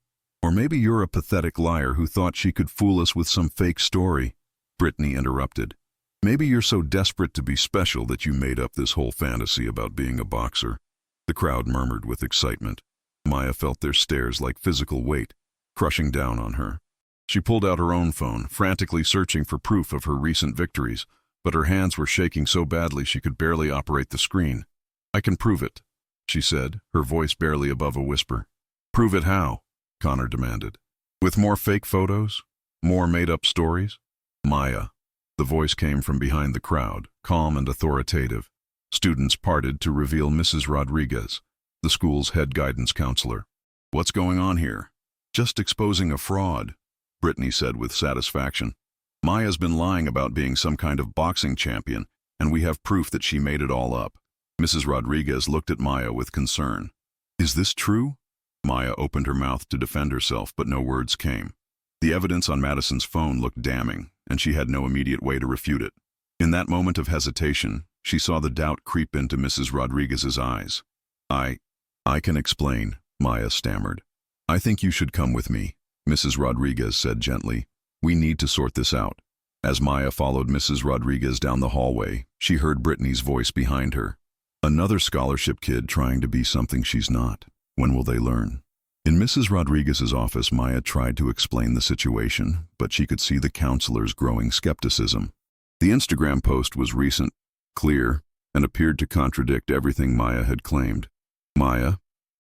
maybe you're a pathetic liar who thought she could fool us with some fake story. Brittany interrupted. Maybe you're so desperate to be special that you made up this whole fantasy about being a boxer. The crowd murmured with excitement. Maya felt their stares like physical weight, crushing down on her. She pulled out her own phone, frantically searching for proof of her recent victories, but her hands were shaking so badly she could barely operate the screen. I can prove it, she said, her voice barely above a whisper. Prove it how? Connor demanded. With more fake photos? More made-up stories? Maya. The voice came from behind the crowd, calm and authoritative. Students parted to reveal Mrs. Rodriguez, the school's head guidance counselor. What's going on here? Just exposing a fraud, Brittany said with satisfaction. Maya's been lying about being some kind of boxing champion, and we have proof that she made it all up. Mrs. Rodriguez looked at Maya with concern. Is this true? Maya opened her mouth to defend herself, but no words came. The evidence on Madison's phone looked damning, and she had no immediate way to refute it. In that moment of hesitation, she saw the doubt creep into Mrs. Rodriguez's eyes. I can explain, Maya stammered. I think you should come with me, Mrs. Rodriguez said gently. We need to sort this out. As Maya followed Mrs. Rodriguez down the hallway, she heard Brittany's voice behind her. Another scholarship kid trying to be something she's not. When will they learn? In Mrs. Rodriguez's office, Maya tried to explain the situation, but she could see the counselor's growing skepticism. The Instagram post was recent, clear, and appeared to contradict everything Maya had claimed. Maya,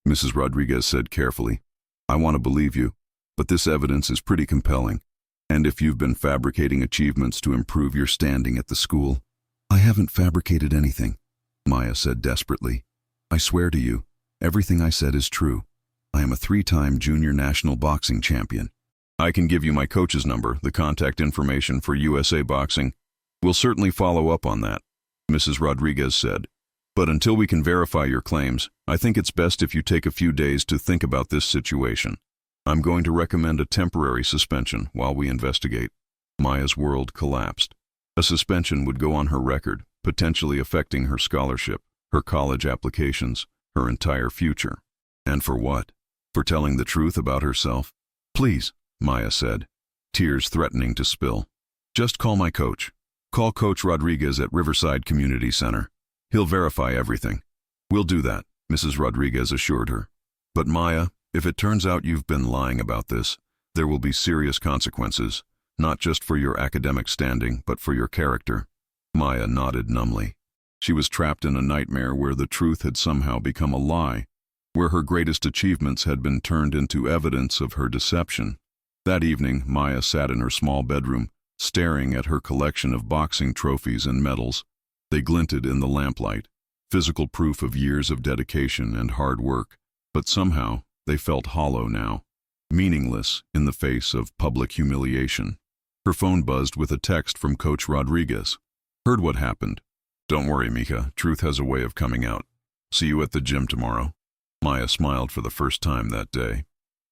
Mrs. Rodriguez said carefully, I want to believe you, but this evidence is pretty compelling. And if you've been fabricating achievements to improve your standing at the school. I haven't fabricated anything, Maya said desperately. I swear to you, everything I said is true. I am a 3-time junior national boxing champion. I can give you my coach's number, the contact information for USA Boxing. We'll certainly follow up on that, Mrs. Rodriguez said. But until we can verify your claims, I think it's best if you take a few days to think about this situation. I'm going to recommend a temporary suspension while we investigate. Maya's world collapsed. A suspension would go on her record, potentially affecting her scholarship, her college applications, her entire future. And for what? For telling the truth about herself? Please, Maya said, tears threatening to spill. Just call my coach. Call Coach Rodriguez at Riverside Community Center. He'll verify everything. We'll do that, Mrs. Rodriguez assured her. But Maya, if it turns out you've been lying about this, there will be serious consequences, not just for your academic standing, but for your character. Maya nodded numbly. She was trapped in a nightmare where the truth had somehow become a lie, where her greatest achievements had been turned into evidence of her deception. That evening, Maya sat in her small bedroom, staring at her collection of boxing trophies and medals. They glinted in the lamplight, physical proof of years of dedication and hard work, but somehow they felt hollow now, meaningless in the face of public humiliation. Her phone buzzed with a text from Coach Rodriguez. Heard what happened. Don't worry, Mika, truth has a way of coming out. See you at the gym tomorrow. Maya smiled for the first time that day.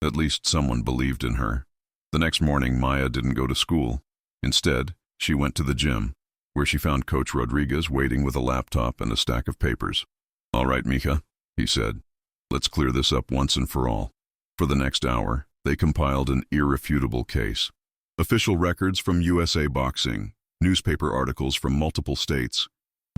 At least someone believed in her. The next morning, Maya didn't go to school. Instead, she went to the gym, where she found Coach Rodriguez waiting with a laptop and a stack of papers. All right, Mika, he said. Let's clear this up once and for all. For the next hour, they compiled an irrefutable case. Official records from USA Boxing, newspaper articles from multiple states,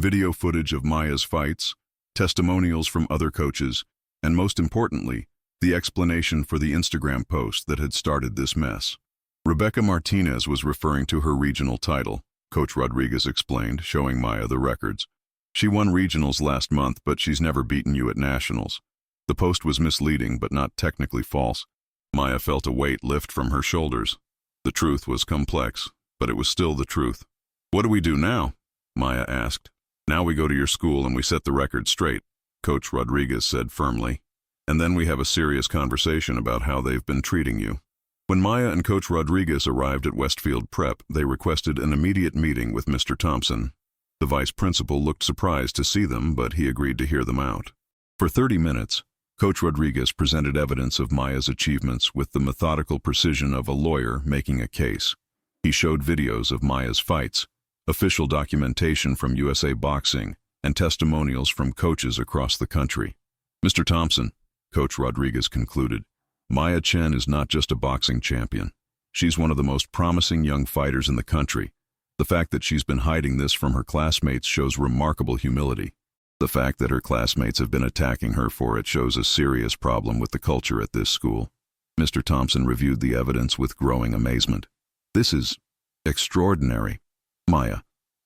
video footage of Maya's fights, testimonials from other coaches, and most importantly, the explanation for the Instagram post that had started this mess. Rebecca Martinez was referring to her regional title, Coach Rodriguez explained, showing Maya the records. She won regionals last month, but she's never beaten you at nationals. The post was misleading, but not technically false. Maya felt a weight lift from her shoulders. The truth was complex, but it was still the truth. What do we do now? Maya asked. Now we go to your school and we set the record straight, Coach Rodriguez said firmly. And then we have a serious conversation about how they've been treating you. When Maya and Coach Rodriguez arrived at Westfield Prep, they requested an immediate meeting with Mr. Thompson. The vice principal looked surprised to see them, but he agreed to hear them out. For 30 minutes, Coach Rodriguez presented evidence of Maya's achievements with the methodical precision of a lawyer making a case. He showed videos of Maya's fights, official documentation from USA Boxing, and testimonials from coaches across the country. Mr. Thompson, Coach Rodriguez concluded, Maya Chen is not just a boxing champion. She's one of the most promising young fighters in the country. The fact that she's been hiding this from her classmates shows remarkable humility. The fact that her classmates have been attacking her for it shows a serious problem with the culture at this school. Mr. Thompson reviewed the evidence with growing amazement. This is extraordinary. Maya,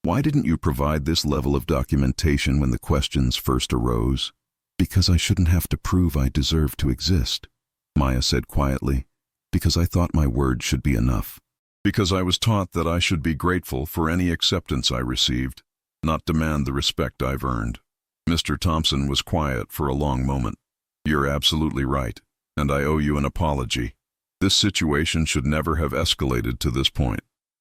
why didn't you provide this level of documentation when the questions first arose? Because I shouldn't have to prove I deserve to exist, Maya said quietly. Because I thought my word should be enough. Because I was taught that I should be grateful for any acceptance I received, not demand the respect I've earned. Mr. Thompson was quiet for a long moment. You're absolutely right, and I owe you an apology. This situation should never have escalated to this point.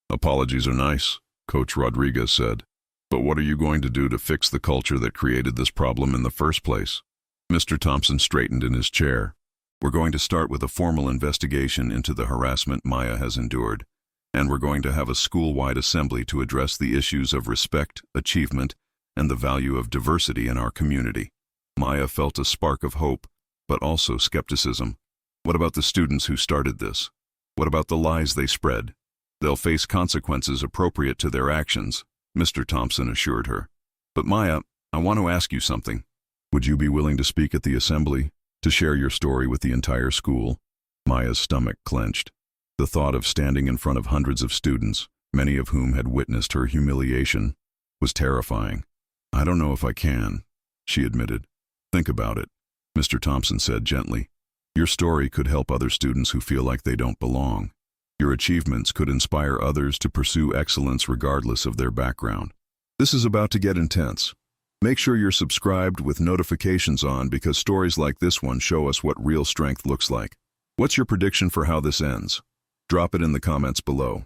Apologies are nice, Coach Rodriguez said. But what are you going to do to fix the culture that created this problem in the first place? Mr. Thompson straightened in his chair. We're going to start with a formal investigation into the harassment Maya has endured, and we're going to have a school-wide assembly to address the issues of respect, achievement, and the value of diversity in our community. Maya felt a spark of hope, but also skepticism. What about the students who started this? What about the lies they spread? They'll face consequences appropriate to their actions, Mr. Thompson assured her. But Maya, I want to ask you something. Would you be willing to speak at the assembly, to share your story with the entire school? Maya's stomach clenched. The thought of standing in front of hundreds of students, many of whom had witnessed her humiliation, was terrifying. I don't know if I can, she admitted. Think about it, Mr. Thompson said gently. Your story could help other students who feel like they don't belong. Your achievements could inspire others to pursue excellence regardless of their background. This is about to get intense. Make sure you're subscribed with notifications on because stories like this one show us what real strength looks like. What's your prediction for how this ends? Drop it in the comments below.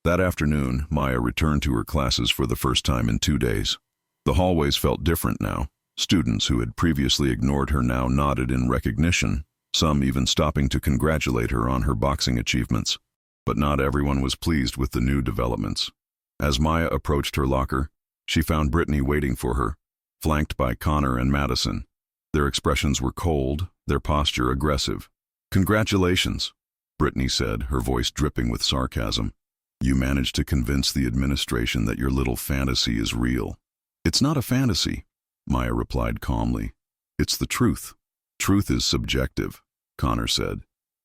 That afternoon, Maya returned to her classes for the first time in 2 days. The hallways felt different now. Students who had previously ignored her now nodded in recognition, some even stopping to congratulate her on her boxing achievements. But not everyone was pleased with the new developments. As Maya approached her locker, she found Brittany waiting for her, flanked by Connor and Madison. Their expressions were cold, their posture aggressive. Congratulations, Brittany said, her voice dripping with sarcasm. You managed to convince the administration that your little fantasy is real. It's not a fantasy, Maya replied calmly. It's the truth. Truth is subjective, Connor said.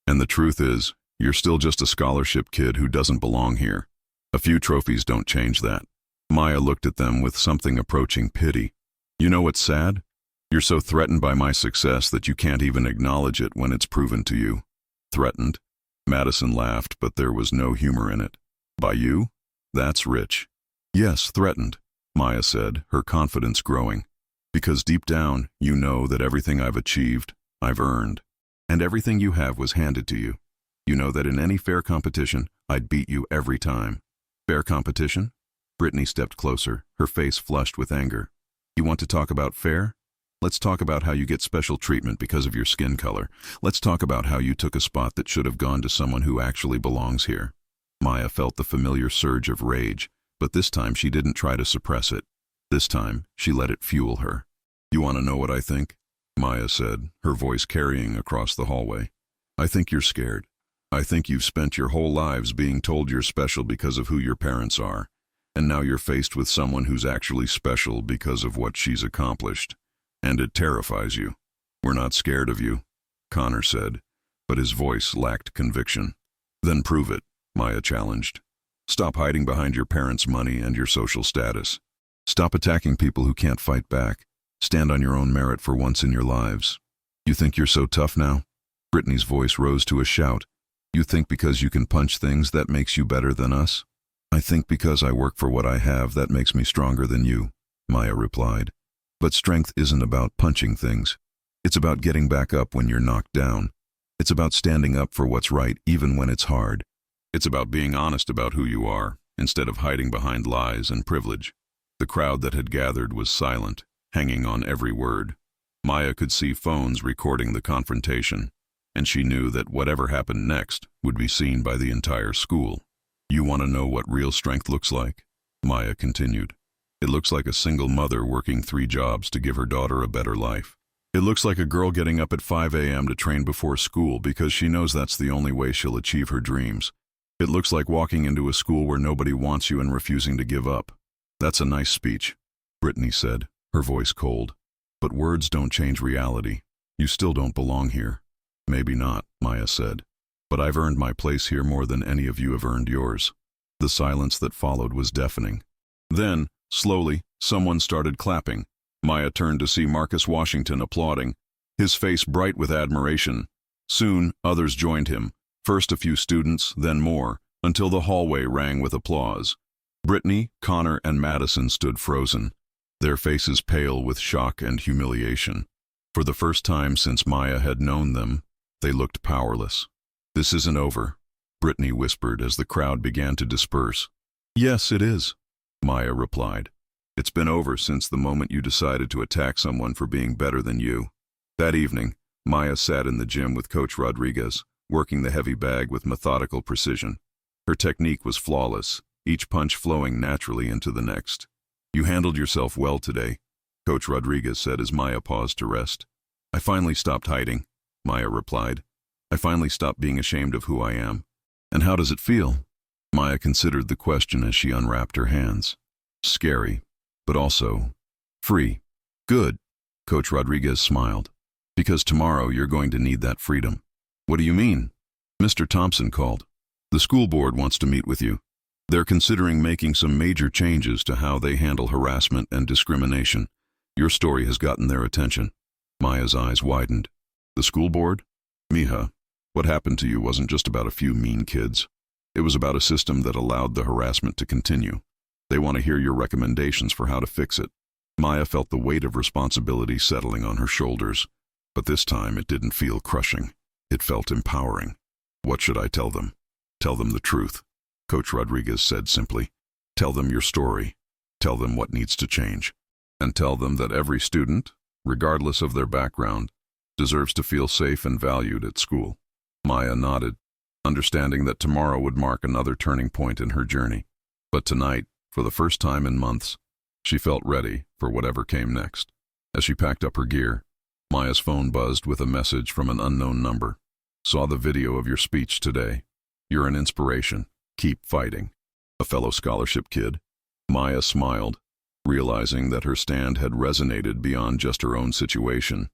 And the truth is, you're still just a scholarship kid who doesn't belong here. A few trophies don't change that. Maya looked at them with something approaching pity. You know what's sad? You're so threatened by my success that you can't even acknowledge it when it's proven to you. Threatened? Madison laughed, but there was no humor in it. By you? That's rich. Yes, threatened, Maya said, her confidence growing. Because deep down, you know that everything I've achieved, I've earned. And everything you have was handed to you. You know that in any fair competition, I'd beat you every time. Fair competition? Brittany stepped closer, her face flushed with anger. You want to talk about fair? Let's talk about how you get special treatment because of your skin color. Let's talk about how you took a spot that should have gone to someone who actually belongs here. Maya felt the familiar surge of rage, but this time she didn't try to suppress it. This time, she let it fuel her. You want to know what I think? Maya said, her voice carrying across the hallway. I think you're scared. I think you've spent your whole lives being told you're special because of who your parents are, and now you're faced with someone who's actually special because of what she's accomplished, and it terrifies you. We're not scared of you, Connor said, but his voice lacked conviction. Then prove it, Maya challenged. Stop hiding behind your parents' money and your social status. Stop attacking people who can't fight back. Stand on your own merit for once in your lives. You think you're so tough now? Brittany's voice rose to a shout. You think because you can punch things that makes you better than us? I think because I work for what I have that makes me stronger than you, Maya replied. But strength isn't about punching things. It's about getting back up when you're knocked down. It's about standing up for what's right even when it's hard. It's about being honest about who you are, instead of hiding behind lies and privilege. The crowd that had gathered was silent, hanging on every word. Maya could see phones recording the confrontation, and she knew that whatever happened next would be seen by the entire school. You want to know what real strength looks like? Maya continued. It looks like a single mother working 3 jobs to give her daughter a better life. It looks like a girl getting up at 5 a.m. to train before school because she knows that's the only way she'll achieve her dreams. It looks like walking into a school where nobody wants you and refusing to give up. That's a nice speech, Brittany said, her voice cold. But words don't change reality. You still don't belong here. Maybe not, Maya said. But I've earned my place here more than any of you have earned yours. The silence that followed was deafening. Then, slowly, someone started clapping. Maya turned to see Marcus Washington applauding, his face bright with admiration. Soon, others joined him. First a few students, then more, until the hallway rang with applause. Brittany, Connor, and Madison stood frozen, their faces pale with shock and humiliation. For the first time since Maya had known them, they looked powerless. "This isn't over," Brittany whispered as the crowd began to disperse. "Yes, it is," Maya replied. "It's been over since the moment you decided to attack someone for being better than you." That evening, Maya sat in the gym with Coach Rodriguez, working the heavy bag with methodical precision. Her technique was flawless, each punch flowing naturally into the next. "You handled yourself well today," Coach Rodriguez said as Maya paused to rest. "I finally stopped hiding," Maya replied. "I finally stopped being ashamed of who I am." "And how does it feel?" Maya considered the question as she unwrapped her hands. "Scary, but also free." "Good," Coach Rodriguez smiled. "Because tomorrow you're going to need that freedom." "What do you mean?" "Mr. Thompson called. The school board wants to meet with you. They're considering making some major changes to how they handle harassment and discrimination. Your story has gotten their attention." Maya's eyes widened. "The school board? Mija, what happened to you wasn't just about a few mean kids. It was about a system that allowed the harassment to continue. They want to hear your recommendations for how to fix it." Maya felt the weight of responsibility settling on her shoulders, but this time it didn't feel crushing. It felt empowering. "What should I tell them?" "Tell them the truth," Coach Rodriguez said simply. "Tell them your story. Tell them what needs to change. And tell them that every student, regardless of their background, deserves to feel safe and valued at school." Maya nodded, understanding that tomorrow would mark another turning point in her journey. But tonight, for the first time in months, she felt ready for whatever came next. As she packed up her gear, Maya's phone buzzed with a message from an unknown number. "Saw the video of your speech today. You're an inspiration. Keep fighting." A fellow scholarship kid. Maya smiled, realizing that her stand had resonated beyond just her own situation.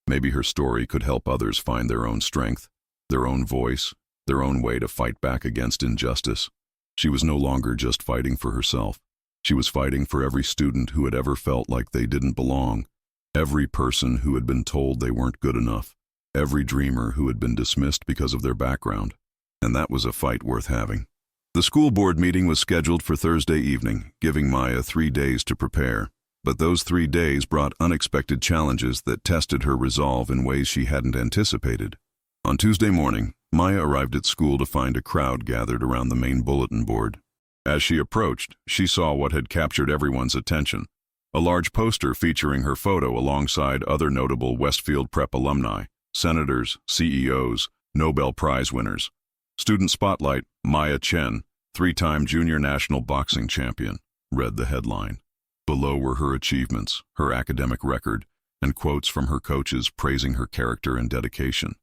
Maybe her story could help others find their own strength, their own voice, their own way to fight back against injustice. She was no longer just fighting for herself. She was fighting for every student who had ever felt like they didn't belong, every person who had been told they weren't good enough, every dreamer who had been dismissed because of their background. And that was a fight worth having. The school board meeting was scheduled for Thursday evening, giving Maya 3 days to prepare. But those 3 days brought unexpected challenges that tested her resolve in ways she hadn't anticipated. On Tuesday morning, Maya arrived at school to find a crowd gathered around the main bulletin board. As she approached, she saw what had captured everyone's attention: a large poster featuring her photo alongside other notable Westfield Prep alumni, senators, CEOs, Nobel Prize winners. "Student Spotlight, Maya Chen, 3-time junior national boxing champion," read the headline. Below were her achievements, her academic record, and quotes from her coaches praising her character and dedication.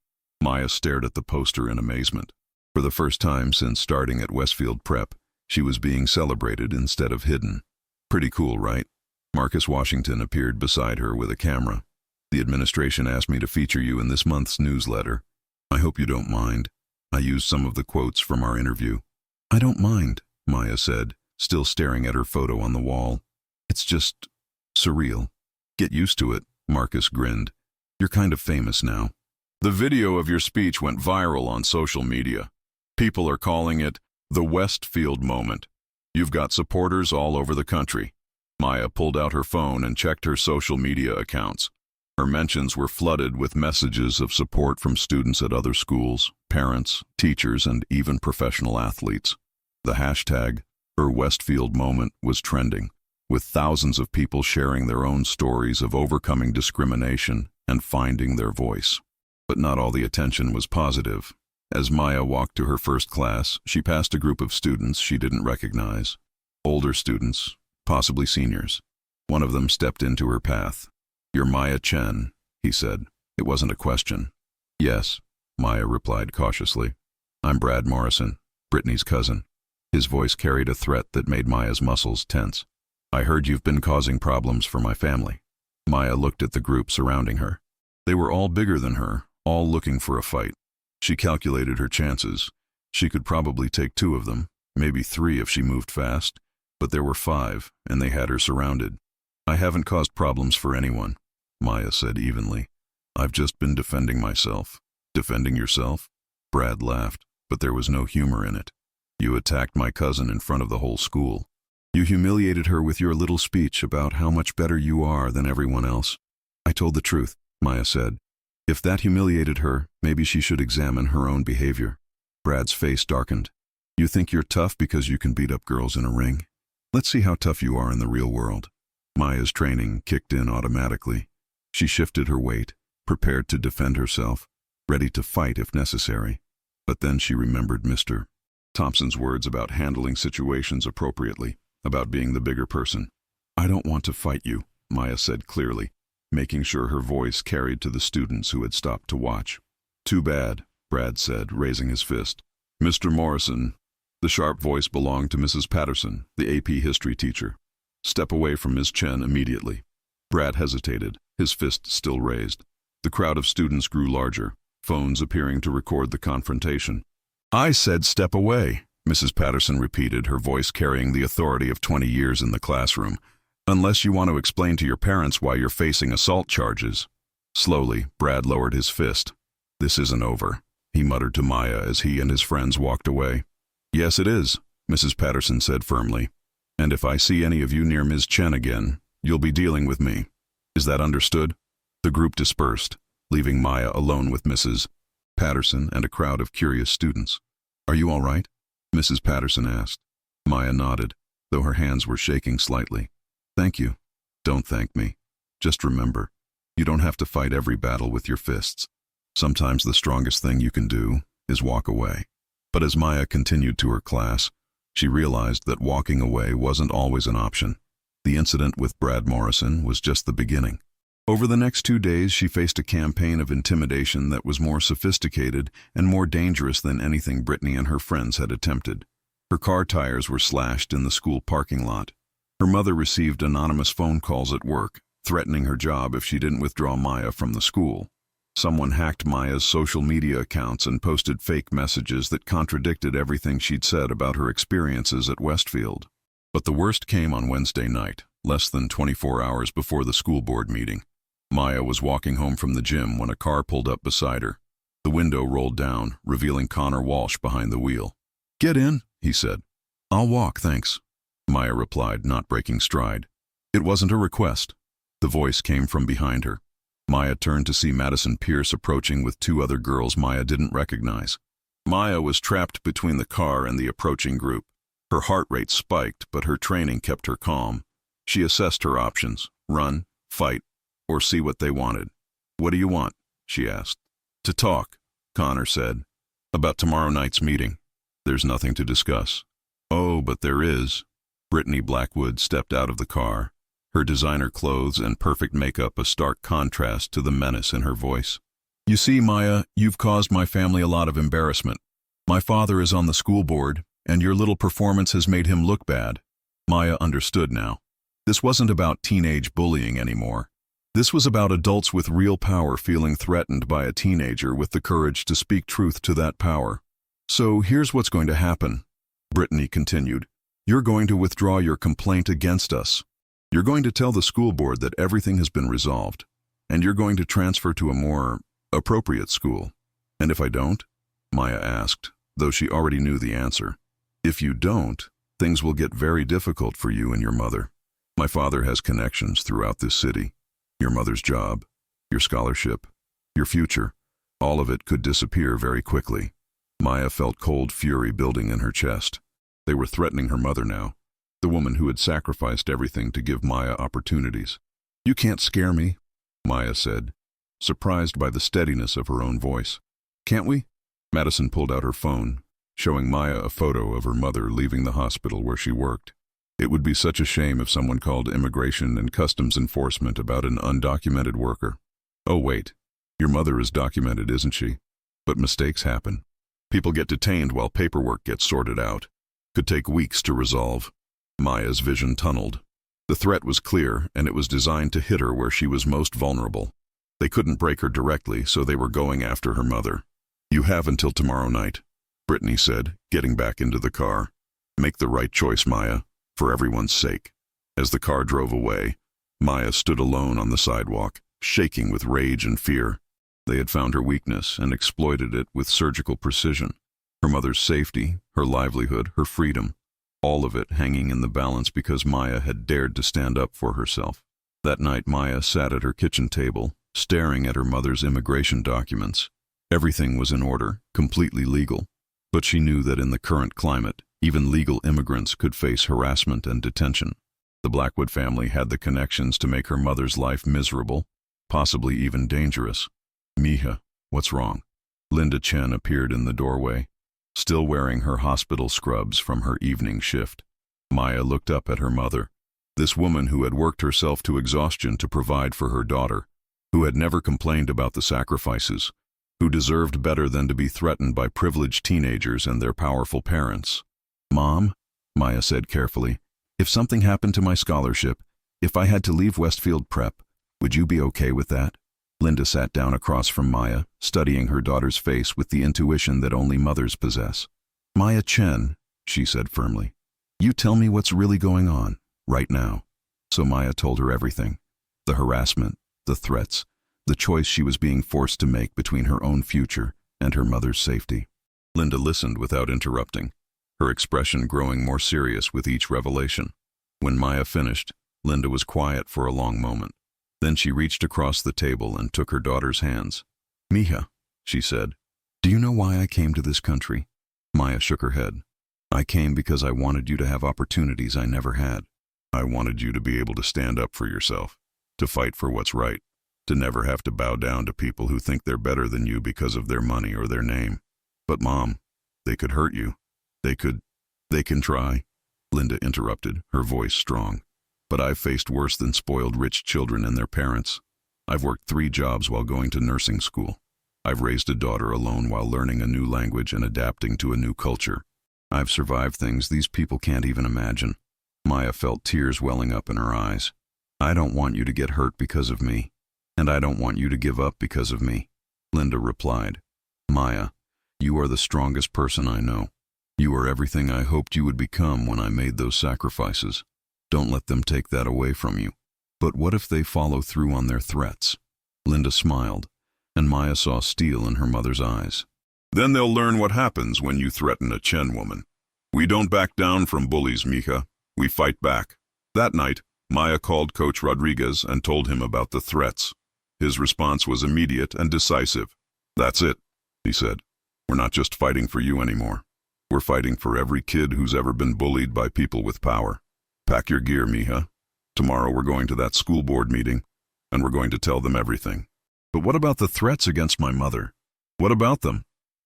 Maya stared at the poster in amazement. For the first time since starting at Westfield Prep, she was being celebrated instead of hidden. "Pretty cool, right?" Marcus Washington appeared beside her with a camera. "The administration asked me to feature you in this month's newsletter. I hope you don't mind. I used some of the quotes from our interview." "I don't mind," Maya said, still staring at her photo on the wall. "It's just surreal." "Get used to it," Marcus grinned. "You're kind of famous now." The video of your speech went viral on social media. People are calling it the Westfield moment. You've got supporters all over the country. Maya pulled out her phone and checked her social media accounts. Her mentions were flooded with messages of support from students at other schools, parents, teachers, and even professional athletes. The hashtag, her Westfield moment, was trending, with thousands of people sharing their own stories of overcoming discrimination and finding their voice. But not all the attention was positive. As Maya walked to her first class, she passed a group of students she didn't recognize. Older students, possibly seniors. One of them stepped into her path. "You're Maya Chen," he said. It wasn't a question. "Yes," Maya replied cautiously. "I'm Brad Morrison, Brittany's cousin." His voice carried a threat that made Maya's muscles tense. "I heard you've been causing problems for my family." Maya looked at the group surrounding her. They were all bigger than her, all looking for a fight. She calculated her chances. She could probably take 2 of them, maybe 3 if she moved fast, but there were 5, and they had her surrounded. "I haven't caused problems for anyone," Maya said evenly. "I've just been defending myself." "Defending yourself?" Brad laughed, but there was no humor in it. You attacked my cousin in front of the whole school. You humiliated her with your little speech about how much better you are than everyone else. I told the truth, Maya said. If that humiliated her, maybe she should examine her own behavior. Brad's face darkened. You think you're tough because you can beat up girls in a ring? Let's see how tough you are in the real world. Maya's training kicked in automatically. She shifted her weight, prepared to defend herself, ready to fight if necessary. But then she remembered Mr. Thompson's words about handling situations appropriately, about being the bigger person. I don't want to fight you, Maya said clearly, making sure her voice carried to the students who had stopped to watch. Too bad, Brad said, raising his fist. Mr. Morrison. The sharp voice belonged to Mrs. Patterson, the AP history teacher. Step away from Ms. Chen immediately. Brad hesitated, his fist still raised. The crowd of students grew larger, phones appearing to record the confrontation. I said step away, Mrs. Patterson repeated, her voice carrying the authority of 20 years in the classroom. Unless you want to explain to your parents why you're facing assault charges. Slowly, Brad lowered his fist. This isn't over, he muttered to Maya as he and his friends walked away. Yes, it is, Mrs. Patterson said firmly. And if I see any of you near Ms. Chen again, you'll be dealing with me. Is that understood? The group dispersed, leaving Maya alone with Mrs. Patterson and a crowd of curious students. Are you all right? Mrs. Patterson asked. Maya nodded, though her hands were shaking slightly. Thank you. Don't thank me. Just remember, you don't have to fight every battle with your fists. Sometimes the strongest thing you can do is walk away. But as Maya continued to her class, she realized that walking away wasn't always an option. The incident with Brad Morrison was just the beginning. Over the next 2 days, she faced a campaign of intimidation that was more sophisticated and more dangerous than anything Brittany and her friends had attempted. Her car tires were slashed in the school parking lot. Her mother received anonymous phone calls at work, threatening her job if she didn't withdraw Maya from the school. Someone hacked Maya's social media accounts and posted fake messages that contradicted everything she'd said about her experiences at Westfield. But the worst came on Wednesday night, less than 24 hours before the school board meeting. Maya was walking home from the gym when a car pulled up beside her. The window rolled down, revealing Connor Walsh behind the wheel. Get in, he said. I'll walk, thanks, Maya replied, not breaking stride. It wasn't a request. The voice came from behind her. Maya turned to see Madison Pierce approaching with 2 other girls Maya didn't recognize. Maya was trapped between the car and the approaching group. Her heart rate spiked, but her training kept her calm. She assessed her options: run, fight, or see what they wanted. What do you want? She asked. To talk, Connor said. About tomorrow night's meeting. There's nothing to discuss. Oh, but there is. Brittany Blackwood stepped out of the car, her designer clothes and perfect makeup a stark contrast to the menace in her voice. You see, Maya, you've caused my family a lot of embarrassment. My father is on the school board, and your little performance has made him look bad. Maya understood now. This wasn't about teenage bullying anymore. This was about adults with real power feeling threatened by a teenager with the courage to speak truth to that power. So here's what's going to happen, Brittany continued. You're going to withdraw your complaint against us. You're going to tell the school board that everything has been resolved, and you're going to transfer to a more appropriate school. And if I don't? Maya asked, though she already knew the answer. If you don't, things will get very difficult for you and your mother. My father has connections throughout this city. Your mother's job, your scholarship, your future, all of it could disappear very quickly. Maya felt cold fury building in her chest. They were threatening her mother now, the woman who had sacrificed everything to give Maya opportunities. You can't scare me, Maya said, surprised by the steadiness of her own voice. Can't we? Madison pulled out her phone, showing Maya a photo of her mother leaving the hospital where she worked. It would be such a shame if someone called Immigration and Customs Enforcement about an undocumented worker. Oh wait, your mother is documented, isn't she? But mistakes happen. People get detained while paperwork gets sorted out. Could take weeks to resolve. Maya's vision tunneled. The threat was clear, and it was designed to hit her where she was most vulnerable. They couldn't break her directly, so they were going after her mother. You have until tomorrow night, Brittany said, getting back into the car. Make the right choice, Maya, for everyone's sake. As the car drove away, Maya stood alone on the sidewalk, shaking with rage and fear. They had found her weakness and exploited it with surgical precision. Her mother's safety, her livelihood, her freedom, all of it hanging in the balance because Maya had dared to stand up for herself. That night Maya sat at her kitchen table, staring at her mother's immigration documents. Everything was in order, completely legal, but she knew that in the current climate, even legal immigrants could face harassment and detention. The Blackwood family had the connections to make her mother's life miserable, possibly even dangerous. "Mija, what's wrong?" Linda Chen appeared in the doorway, still wearing her hospital scrubs from her evening shift. Maya looked up at her mother, this woman who had worked herself to exhaustion to provide for her daughter, who had never complained about the sacrifices, who deserved better than to be threatened by privileged teenagers and their powerful parents. "Mom," Maya said carefully, "if something happened to my scholarship, if I had to leave Westfield Prep, would you be okay with that?" Linda sat down across from Maya, studying her daughter's face with the intuition that only mothers possess. "Maya Chen," she said firmly, "you tell me what's really going on, right now." So Maya told her everything. The harassment, the threats, the choice she was being forced to make between her own future and her mother's safety. Linda listened without interrupting, her expression growing more serious with each revelation. When Maya finished, Linda was quiet for a long moment. Then she reached across the table and took her daughter's hands. "Mija," she said, "do you know why I came to this country?" Maya shook her head. "I came because I wanted you to have opportunities I never had. I wanted you to be able to stand up for yourself, to fight for what's right, to never have to bow down to people who think they're better than you because of their money or their name. But Mom, they could hurt you. They can try," Linda interrupted, her voice strong. "But I've faced worse than spoiled rich children and their parents. I've worked 3 jobs while going to nursing school. I've raised a daughter alone while learning a new language and adapting to a new culture. I've survived things these people can't even imagine." Maya felt tears welling up in her eyes. "I don't want you to get hurt because of me, and I don't want you to give up because of me," Linda replied. "Maya, you are the strongest person I know. You are everything I hoped you would become when I made those sacrifices. Don't let them take that away from you." "But what if they follow through on their threats?" Linda smiled, and Maya saw steel in her mother's eyes. "Then they'll learn what happens when you threaten a Chen woman. We don't back down from bullies, Mija. We fight back." That night, Maya called Coach Rodriguez and told him about the threats. His response was immediate and decisive. "That's it," he said. "We're not just fighting for you anymore. We're fighting for every kid who's ever been bullied by people with power. Pack your gear, Mija. Tomorrow we're going to that school board meeting, and we're going to tell them everything." "But what about the threats against my mother? What about them?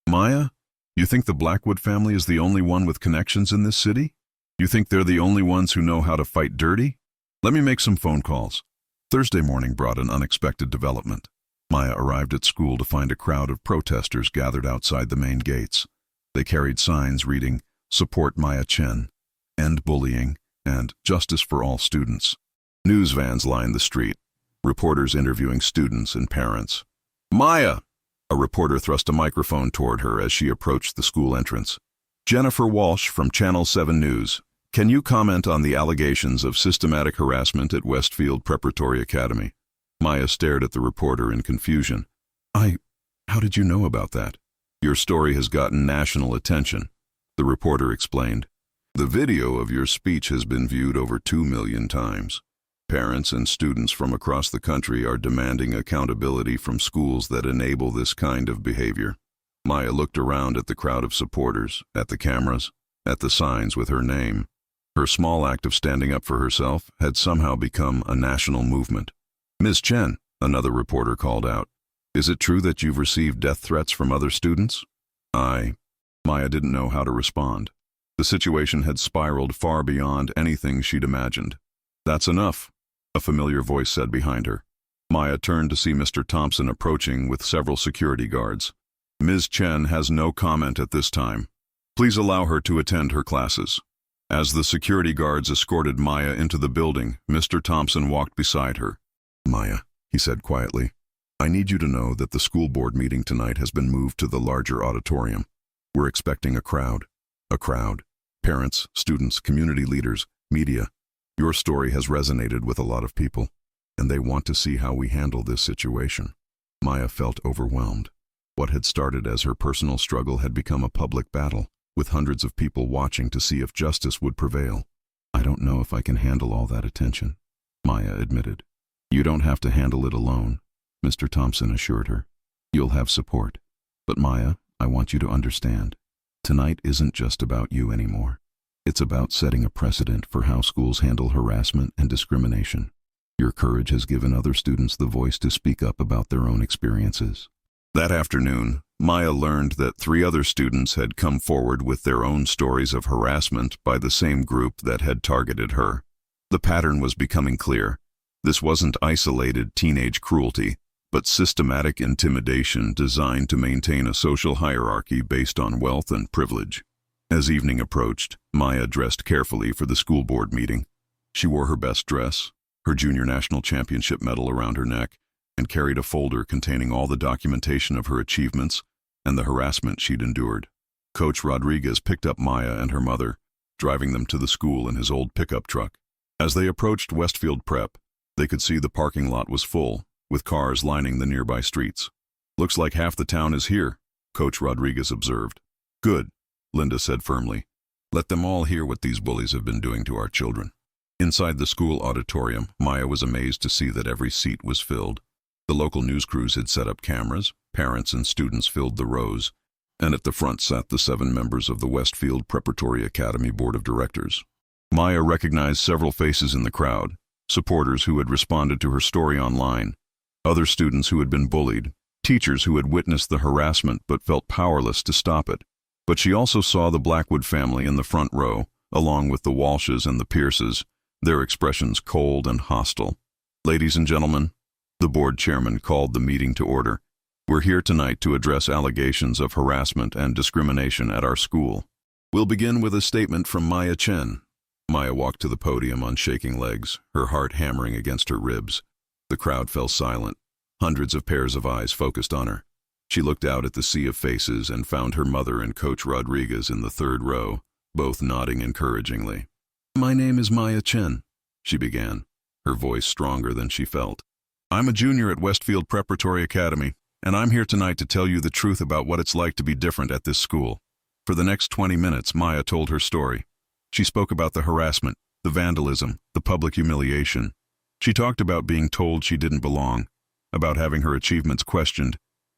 Maya, you think the Blackwood family is the only one with connections in this city? You think they're the only ones who know how to fight dirty? Let me make some phone calls." Thursday morning brought an unexpected development. Maya arrived at school to find a crowd of protesters gathered outside the main gates. They carried signs reading, "Support Maya Chen," "End Bullying," and "Justice for All Students." News vans lined the street, reporters interviewing students and parents. "Maya!" A reporter thrust a microphone toward her as she approached the school entrance. "Jennifer Walsh from Channel 7 News. Can you comment on the allegations of systematic harassment at Westfield Preparatory Academy?" Maya stared at the reporter in confusion. How did you know about that?" "Your story has gotten national attention," the reporter explained. "The video of your speech has been viewed over 2 million times. Parents and students from across the country are demanding accountability from schools that enable this kind of behavior." Maya looked around at the crowd of supporters, at the cameras, at the signs with her name. Her small act of standing up for herself had somehow become a national movement. "Ms. Chen," another reporter called out, "is it true that you've received death threats from other students?" Maya didn't know how to respond. The situation had spiraled far beyond anything she'd imagined. "That's enough," a familiar voice said behind her. Maya turned to see Mr. Thompson approaching with several security guards. "Ms. Chen has no comment at this time. Please allow her to attend her classes." As the security guards escorted Maya into the building, Mr. Thompson walked beside her. "Maya," he said quietly, "I need you to know that the school board meeting tonight has been moved to the larger auditorium. We're expecting a crowd. Parents, students, community leaders, media. Your story has resonated with a lot of people, and they want to see how we handle this situation." Maya felt overwhelmed. What had started as her personal struggle had become a public battle, with hundreds of people watching to see if justice would prevail. "I don't know if I can handle all that attention," Maya admitted. "You don't have to handle it alone," Mr. Thompson assured her. "You'll have support. But Maya, I want you to understand. Tonight isn't just about you anymore. It's about setting a precedent for how schools handle harassment and discrimination. Your courage has given other students the voice to speak up about their own experiences." That afternoon, Maya learned that 3 other students had come forward with their own stories of harassment by the same group that had targeted her. The pattern was becoming clear. This wasn't isolated teenage cruelty, but systematic intimidation designed to maintain a social hierarchy based on wealth and privilege. As evening approached, Maya dressed carefully for the school board meeting. She wore her best dress, her junior national championship medal around her neck, and carried a folder containing all the documentation of her achievements and the harassment she'd endured. Coach Rodriguez picked up Maya and her mother, driving them to the school in his old pickup truck. As they approached Westfield Prep, they could see the parking lot was full, with cars lining the nearby streets. "Looks like half the town is here," Coach Rodriguez observed. "Good," Linda said firmly. "Let them all hear what these bullies have been doing to our children." Inside the school auditorium, Maya was amazed to see that every seat was filled. The local news crews had set up cameras, parents and students filled the rows, and at the front sat the 7 members of the Westfield Preparatory Academy Board of Directors. Maya recognized several faces in the crowd, supporters who had responded to her story online, other students who had been bullied, teachers who had witnessed the harassment but felt powerless to stop it. But she also saw the Blackwood family in the front row, along with the Walshes and the Pierces, their expressions cold and hostile. "Ladies and gentlemen," the board chairman called the meeting to order. "We're here tonight to address allegations of harassment and discrimination at our school. We'll begin with a statement from Maya Chen." Maya walked to the podium on shaking legs, her heart hammering against her ribs. The crowd fell silent. Hundreds of pairs of eyes focused on her. She looked out at the sea of faces and found her mother and Coach Rodriguez in the 3rd row, both nodding encouragingly. "My name is Maya Chen," she began, her voice stronger than she felt. "I'm a junior at Westfield Preparatory Academy, and I'm here tonight to tell you the truth about what it's like to be different at this school." For the next 20 minutes, Maya told her story. She spoke about the harassment, the vandalism, the public humiliation. She talked about being told she didn't belong, about having her achievements questioned,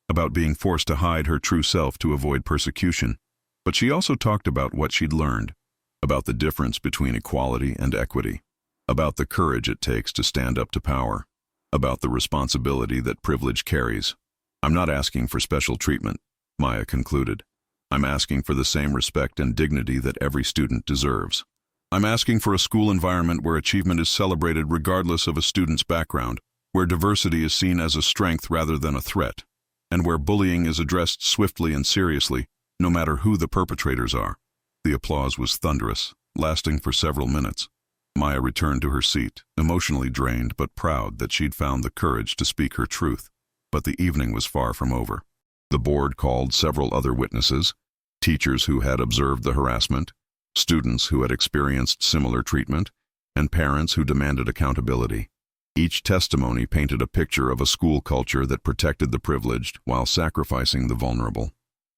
about being forced to hide her true self to avoid persecution. But she also talked about what she'd learned, about the difference between equality and equity, about the courage it takes to stand up to power, about the responsibility that privilege carries. "I'm not asking for special treatment," Maya concluded. "I'm asking for the same respect and dignity that every student deserves. I'm asking for a school environment where achievement is celebrated regardless of a student's background, where diversity is seen as a strength rather than a threat, and where bullying is addressed swiftly and seriously, no matter who the perpetrators are." The applause was thunderous, lasting for several minutes. Maya returned to her seat, emotionally drained but proud that she'd found the courage to speak her truth. But the evening was far from over. The board called several other witnesses, teachers who had observed the harassment, students who had experienced similar treatment, and parents who demanded accountability. Each testimony painted a picture of a school culture that protected the privileged while sacrificing the vulnerable.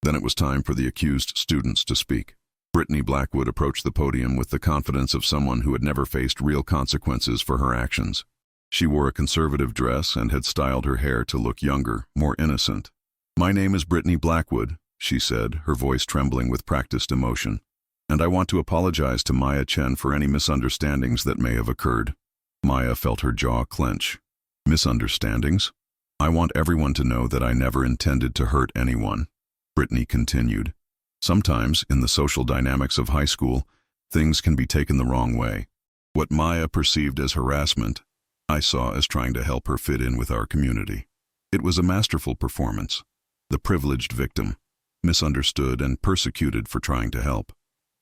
Then it was time for the accused students to speak. Brittany Blackwood approached the podium with the confidence of someone who had never faced real consequences for her actions. She wore a conservative dress and had styled her hair to look younger, more innocent. "My name is Brittany Blackwood," she said, her voice trembling with practiced emotion. "And I want to apologize to Maya Chen for any misunderstandings that may have occurred." Maya felt her jaw clench. "Misunderstandings? I want everyone to know that I never intended to hurt anyone," Brittany continued. "Sometimes, in the social dynamics of high school, things can be taken the wrong way. What Maya perceived as harassment, I saw as trying to help her fit in with our community. It was a masterful performance. The privileged victim, misunderstood and persecuted for trying to help."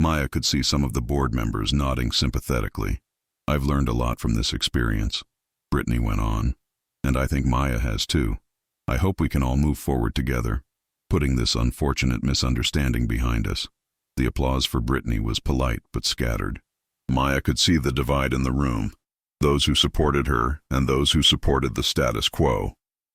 Maya could see some of the board members nodding sympathetically. "I've learned a lot from this experience," Brittany went on, "and I think Maya has too. I hope we can all move forward together, putting this unfortunate misunderstanding behind us." The applause for Brittany was polite but scattered. Maya could see the divide in the room, those who supported her and those who supported the status quo.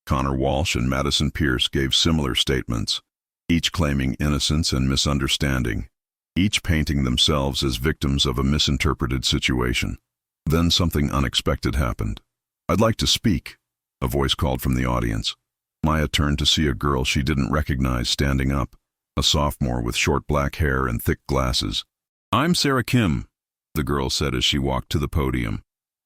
Connor Walsh and Madison Pierce gave similar statements, each claiming innocence and misunderstanding, each painting themselves as victims of a misinterpreted situation. Then something unexpected happened. "I'd like to speak," a voice called from the audience. Maya turned to see a girl she didn't recognize standing up, a sophomore with short black hair and thick glasses. "I'm Sarah Kim," the girl said as she walked to the podium,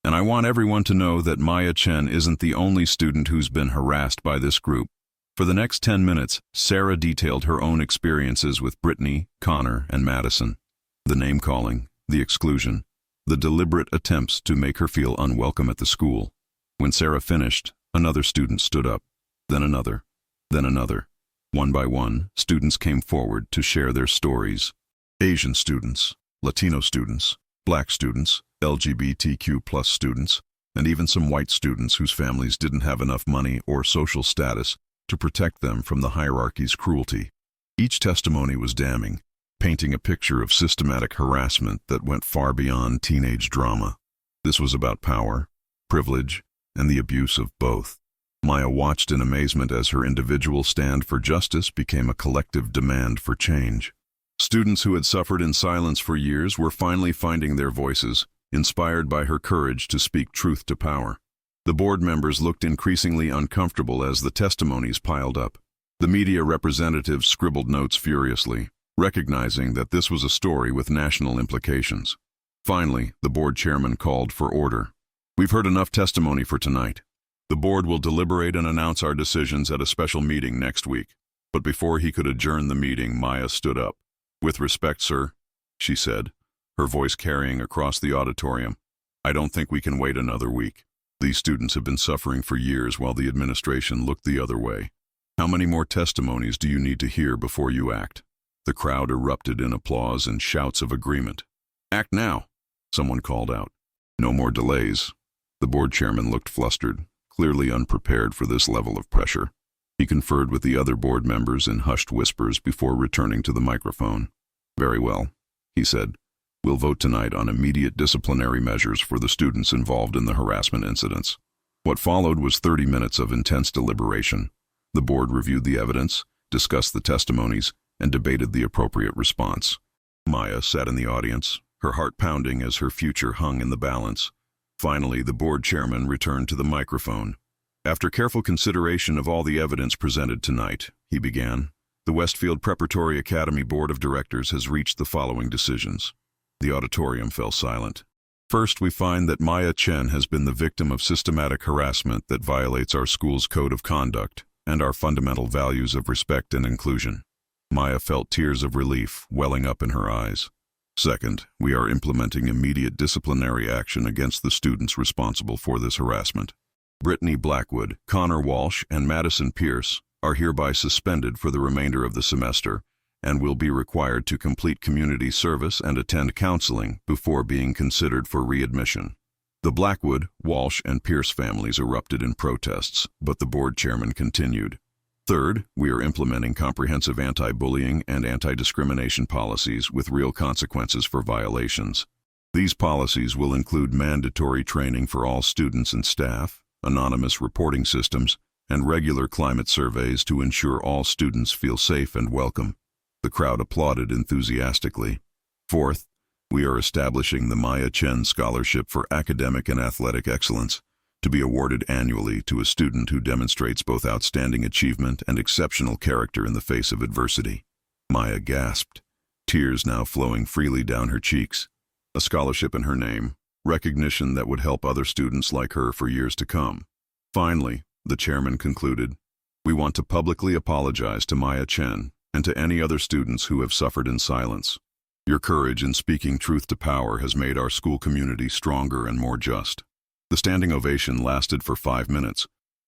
"and I want everyone to know that Maya Chen isn't the only student who's been harassed by this group." For the next 10 minutes, Sarah detailed her own experiences with Brittany, Connor, and Madison. The name-calling, the exclusion, the deliberate attempts to make her feel unwelcome at the school. When Sarah finished, another student stood up, then another, then another. One by one, students came forward to share their stories. Asian students, Latino students, Black students, LGBTQ+ students, and even some white students whose families didn't have enough money or social status to protect them from the hierarchy's cruelty. Each testimony was damning, painting a picture of systematic harassment that went far beyond teenage drama. This was about power, privilege, and the abuse of both. Maya watched in amazement as her individual stand for justice became a collective demand for change. Students who had suffered in silence for years were finally finding their voices, inspired by her courage to speak truth to power. The board members looked increasingly uncomfortable as the testimonies piled up. The media representatives scribbled notes furiously, recognizing that this was a story with national implications. Finally, the board chairman called for order. "We've heard enough testimony for tonight. The board will deliberate and announce our decisions at a special meeting next week." But before he could adjourn the meeting, Maya stood up. "With respect, sir," she said, her voice carrying across the auditorium, "I don't think we can wait another week. These students have been suffering for years while the administration looked the other way. How many more testimonies do you need to hear before you act?" The crowd erupted in applause and shouts of agreement. "Act now," someone called out. "No more delays." The board chairman looked flustered, clearly unprepared for this level of pressure. He conferred with the other board members in hushed whispers before returning to the microphone. "Very well," he said. "We'll vote tonight on immediate disciplinary measures for the students involved in the harassment incidents." What followed was 30 minutes of intense deliberation. The board reviewed the evidence, discussed the testimonies, and debated the appropriate response. Maya sat in the audience, her heart pounding as her future hung in the balance. Finally, the board chairman returned to the microphone. "After careful consideration of all the evidence presented tonight," he began, "the Westfield Preparatory Academy Board of Directors has reached the following decisions." The auditorium fell silent. "First, we find that Maya Chen has been the victim of systematic harassment that violates our school's code of conduct and our fundamental values of respect and inclusion." Maya felt tears of relief welling up in her eyes. "Second, we are implementing immediate disciplinary action against the students responsible for this harassment. Brittany Blackwood, Connor Walsh, and Madison Pierce are hereby suspended for the remainder of the semester and will be required to complete community service and attend counseling before being considered for readmission." The Blackwood, Walsh, and Pierce families erupted in protests, but the board chairman continued. "Third, we are implementing comprehensive anti-bullying and anti-discrimination policies with real consequences for violations. These policies will include mandatory training for all students and staff, anonymous reporting systems, and regular climate surveys to ensure all students feel safe and welcome." The crowd applauded enthusiastically. "Fourth, we are establishing the Maya Chen Scholarship for Academic and Athletic Excellence, to be awarded annually to a student who demonstrates both outstanding achievement and exceptional character in the face of adversity." Maya gasped, tears now flowing freely down her cheeks. A scholarship in her name, recognition that would help other students like her for years to come. Finally, the chairman concluded, "We want to publicly apologize to Maya Chen and to any other students who have suffered in silence. Your courage in speaking truth to power has made our school community stronger and more just." The standing ovation lasted for 5 minutes.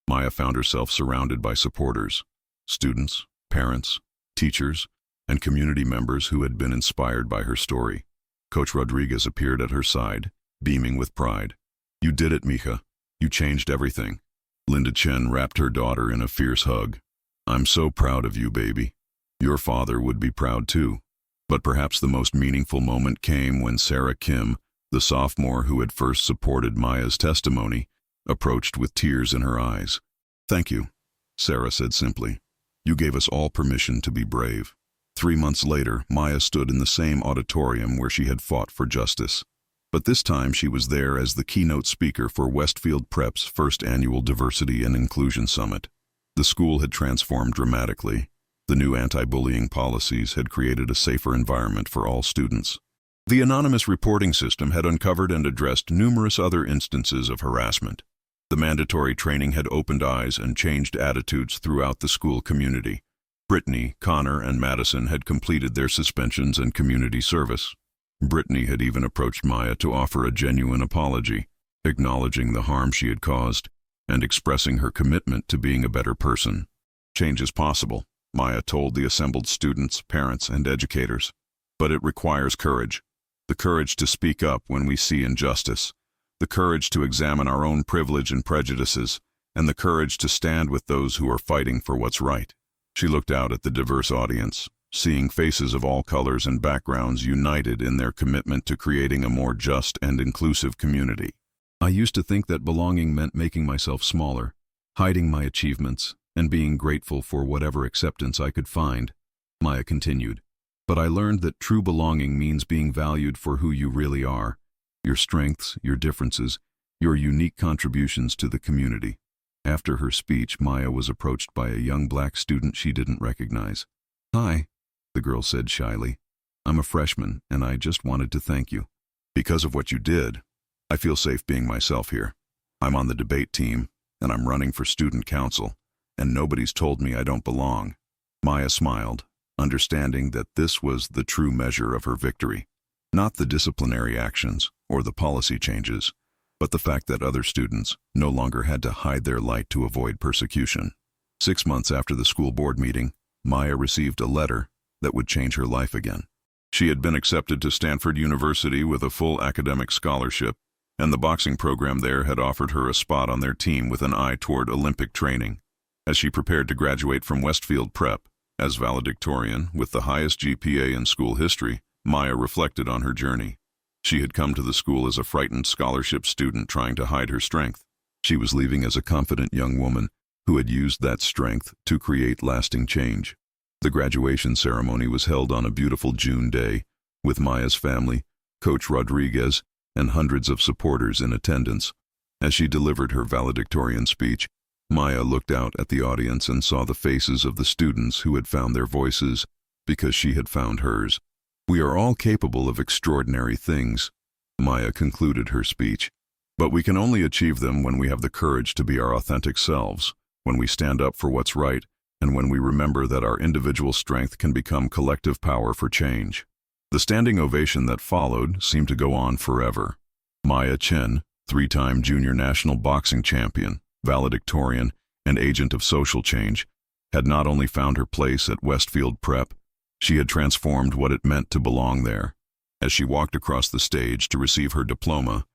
Maya found herself surrounded by supporters, students, parents, teachers, and community members who had been inspired by her story. Coach Rodriguez appeared at her side, beaming with pride. "You did it, Mija. You changed everything." Linda Chen wrapped her daughter in a fierce hug. "I'm so proud of you, baby. Your father would be proud too." But perhaps the most meaningful moment came when Sarah Kim, the sophomore who had first supported Maya's testimony, approached with tears in her eyes. "Thank you," Sarah said simply. You gave us all permission to be brave. 3 months later, Maya stood in the same auditorium where she had fought for justice. But this time she was there as the keynote speaker for Westfield Prep's first annual Diversity and Inclusion Summit. The school had transformed dramatically. The new anti-bullying policies had created a safer environment for all students. The anonymous reporting system had uncovered and addressed numerous other instances of harassment. The mandatory training had opened eyes and changed attitudes throughout the school community. Brittany, Connor, and Madison had completed their suspensions and community service. Brittany had even approached Maya to offer a genuine apology, acknowledging the harm she had caused and expressing her commitment to being a better person. Change is possible, Maya told the assembled students, parents, and educators. But it requires courage. The courage to speak up when we see injustice. The courage to examine our own privilege and prejudices. And the courage to stand with those who are fighting for what's right. She looked out at the diverse audience, seeing faces of all colors and backgrounds united in their commitment to creating a more just and inclusive community. I used to think that belonging meant making myself smaller, hiding my achievements, and being grateful for whatever acceptance I could find, Maya continued. But I learned that true belonging means being valued for who you really are, your strengths, your differences, your unique contributions to the community. After her speech, Maya was approached by a young black student she didn't recognize. Hi, the girl said shyly. I'm a freshman, and I just wanted to thank you. Because of what you did, I feel safe being myself here. I'm on the debate team, and I'm running for student council, and nobody's told me I don't belong. Maya smiled, understanding that this was the true measure of her victory. Not the disciplinary actions or the policy changes, but the fact that other students no longer had to hide their light to avoid persecution. 6 months after the school board meeting, Maya received a letter that would change her life again. She had been accepted to Stanford University with a full academic scholarship, and the boxing program there had offered her a spot on their team with an eye toward Olympic training. As she prepared to graduate from Westfield Prep, as valedictorian with the highest GPA in school history, Maya reflected on her journey. She had come to the school as a frightened scholarship student trying to hide her strength. She was leaving as a confident young woman who had used that strength to create lasting change. The graduation ceremony was held on a beautiful June day, with Maya's family, Coach Rodriguez, and hundreds of supporters in attendance. As she delivered her valedictorian speech, Maya looked out at the audience and saw the faces of the students who had found their voices because she had found hers. We are all capable of extraordinary things, Maya concluded her speech, but we can only achieve them when we have the courage to be our authentic selves, when we stand up for what's right, and when we remember that our individual strength can become collective power for change. The standing ovation that followed seemed to go on forever. Maya Chen, 3-time junior national boxing champion, valedictorian, and agent of social change, had not only found her place at Westfield Prep, she had transformed what it meant to belong there. As she walked across the stage to receive her diploma,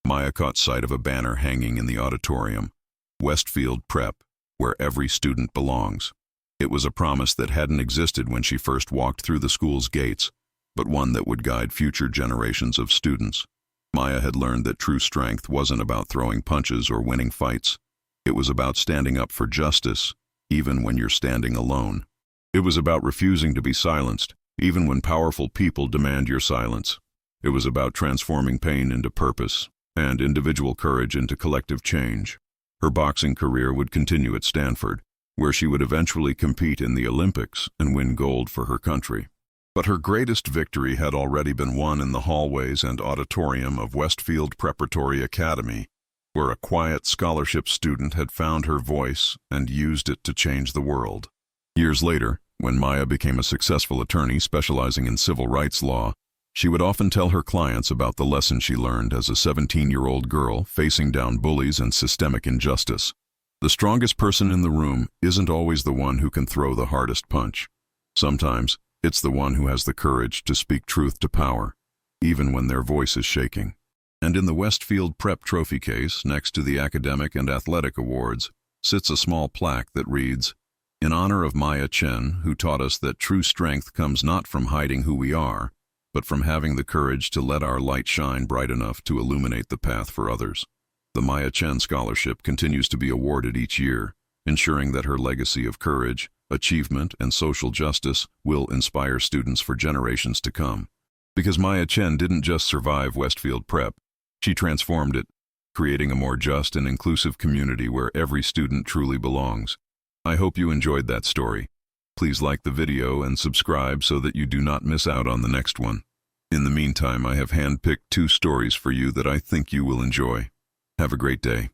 Maya caught sight of a banner hanging in the auditorium, Westfield Prep, where every student belongs. It was a promise that hadn't existed when she first walked through the school's gates, but one that would guide future generations of students. Maya had learned that true strength wasn't about throwing punches or winning fights. It was about standing up for justice, even when you're standing alone. It was about refusing to be silenced, even when powerful people demand your silence. It was about transforming pain into purpose, and individual courage into collective change. Her boxing career would continue at Stanford, where she would eventually compete in the Olympics and win gold for her country. But her greatest victory had already been won in the hallways and auditorium of Westfield Preparatory Academy, where a quiet scholarship student had found her voice and used it to change the world. Years later, when Maya became a successful attorney specializing in civil rights law, she would often tell her clients about the lesson she learned as a 17-year-old girl facing down bullies and systemic injustice. The strongest person in the room isn't always the one who can throw the hardest punch. Sometimes, it's the one who has the courage to speak truth to power, even when their voice is shaking. And in the Westfield Prep trophy case, next to the academic and athletic awards, sits a small plaque that reads, "In honor of Maya Chen, who taught us that true strength comes not from hiding who we are, but from having the courage to let our light shine bright enough to illuminate the path for others." The Maya Chen Scholarship continues to be awarded each year, ensuring that her legacy of courage, achievement, and social justice will inspire students for generations to come. Because Maya Chen didn't just survive Westfield Prep, she transformed it, creating a more just and inclusive community where every student truly belongs. I hope you enjoyed that story. Please like the video and subscribe so that you do not miss out on the next one. In the meantime, I have handpicked 2 stories for you that I think you will enjoy. Have a great day.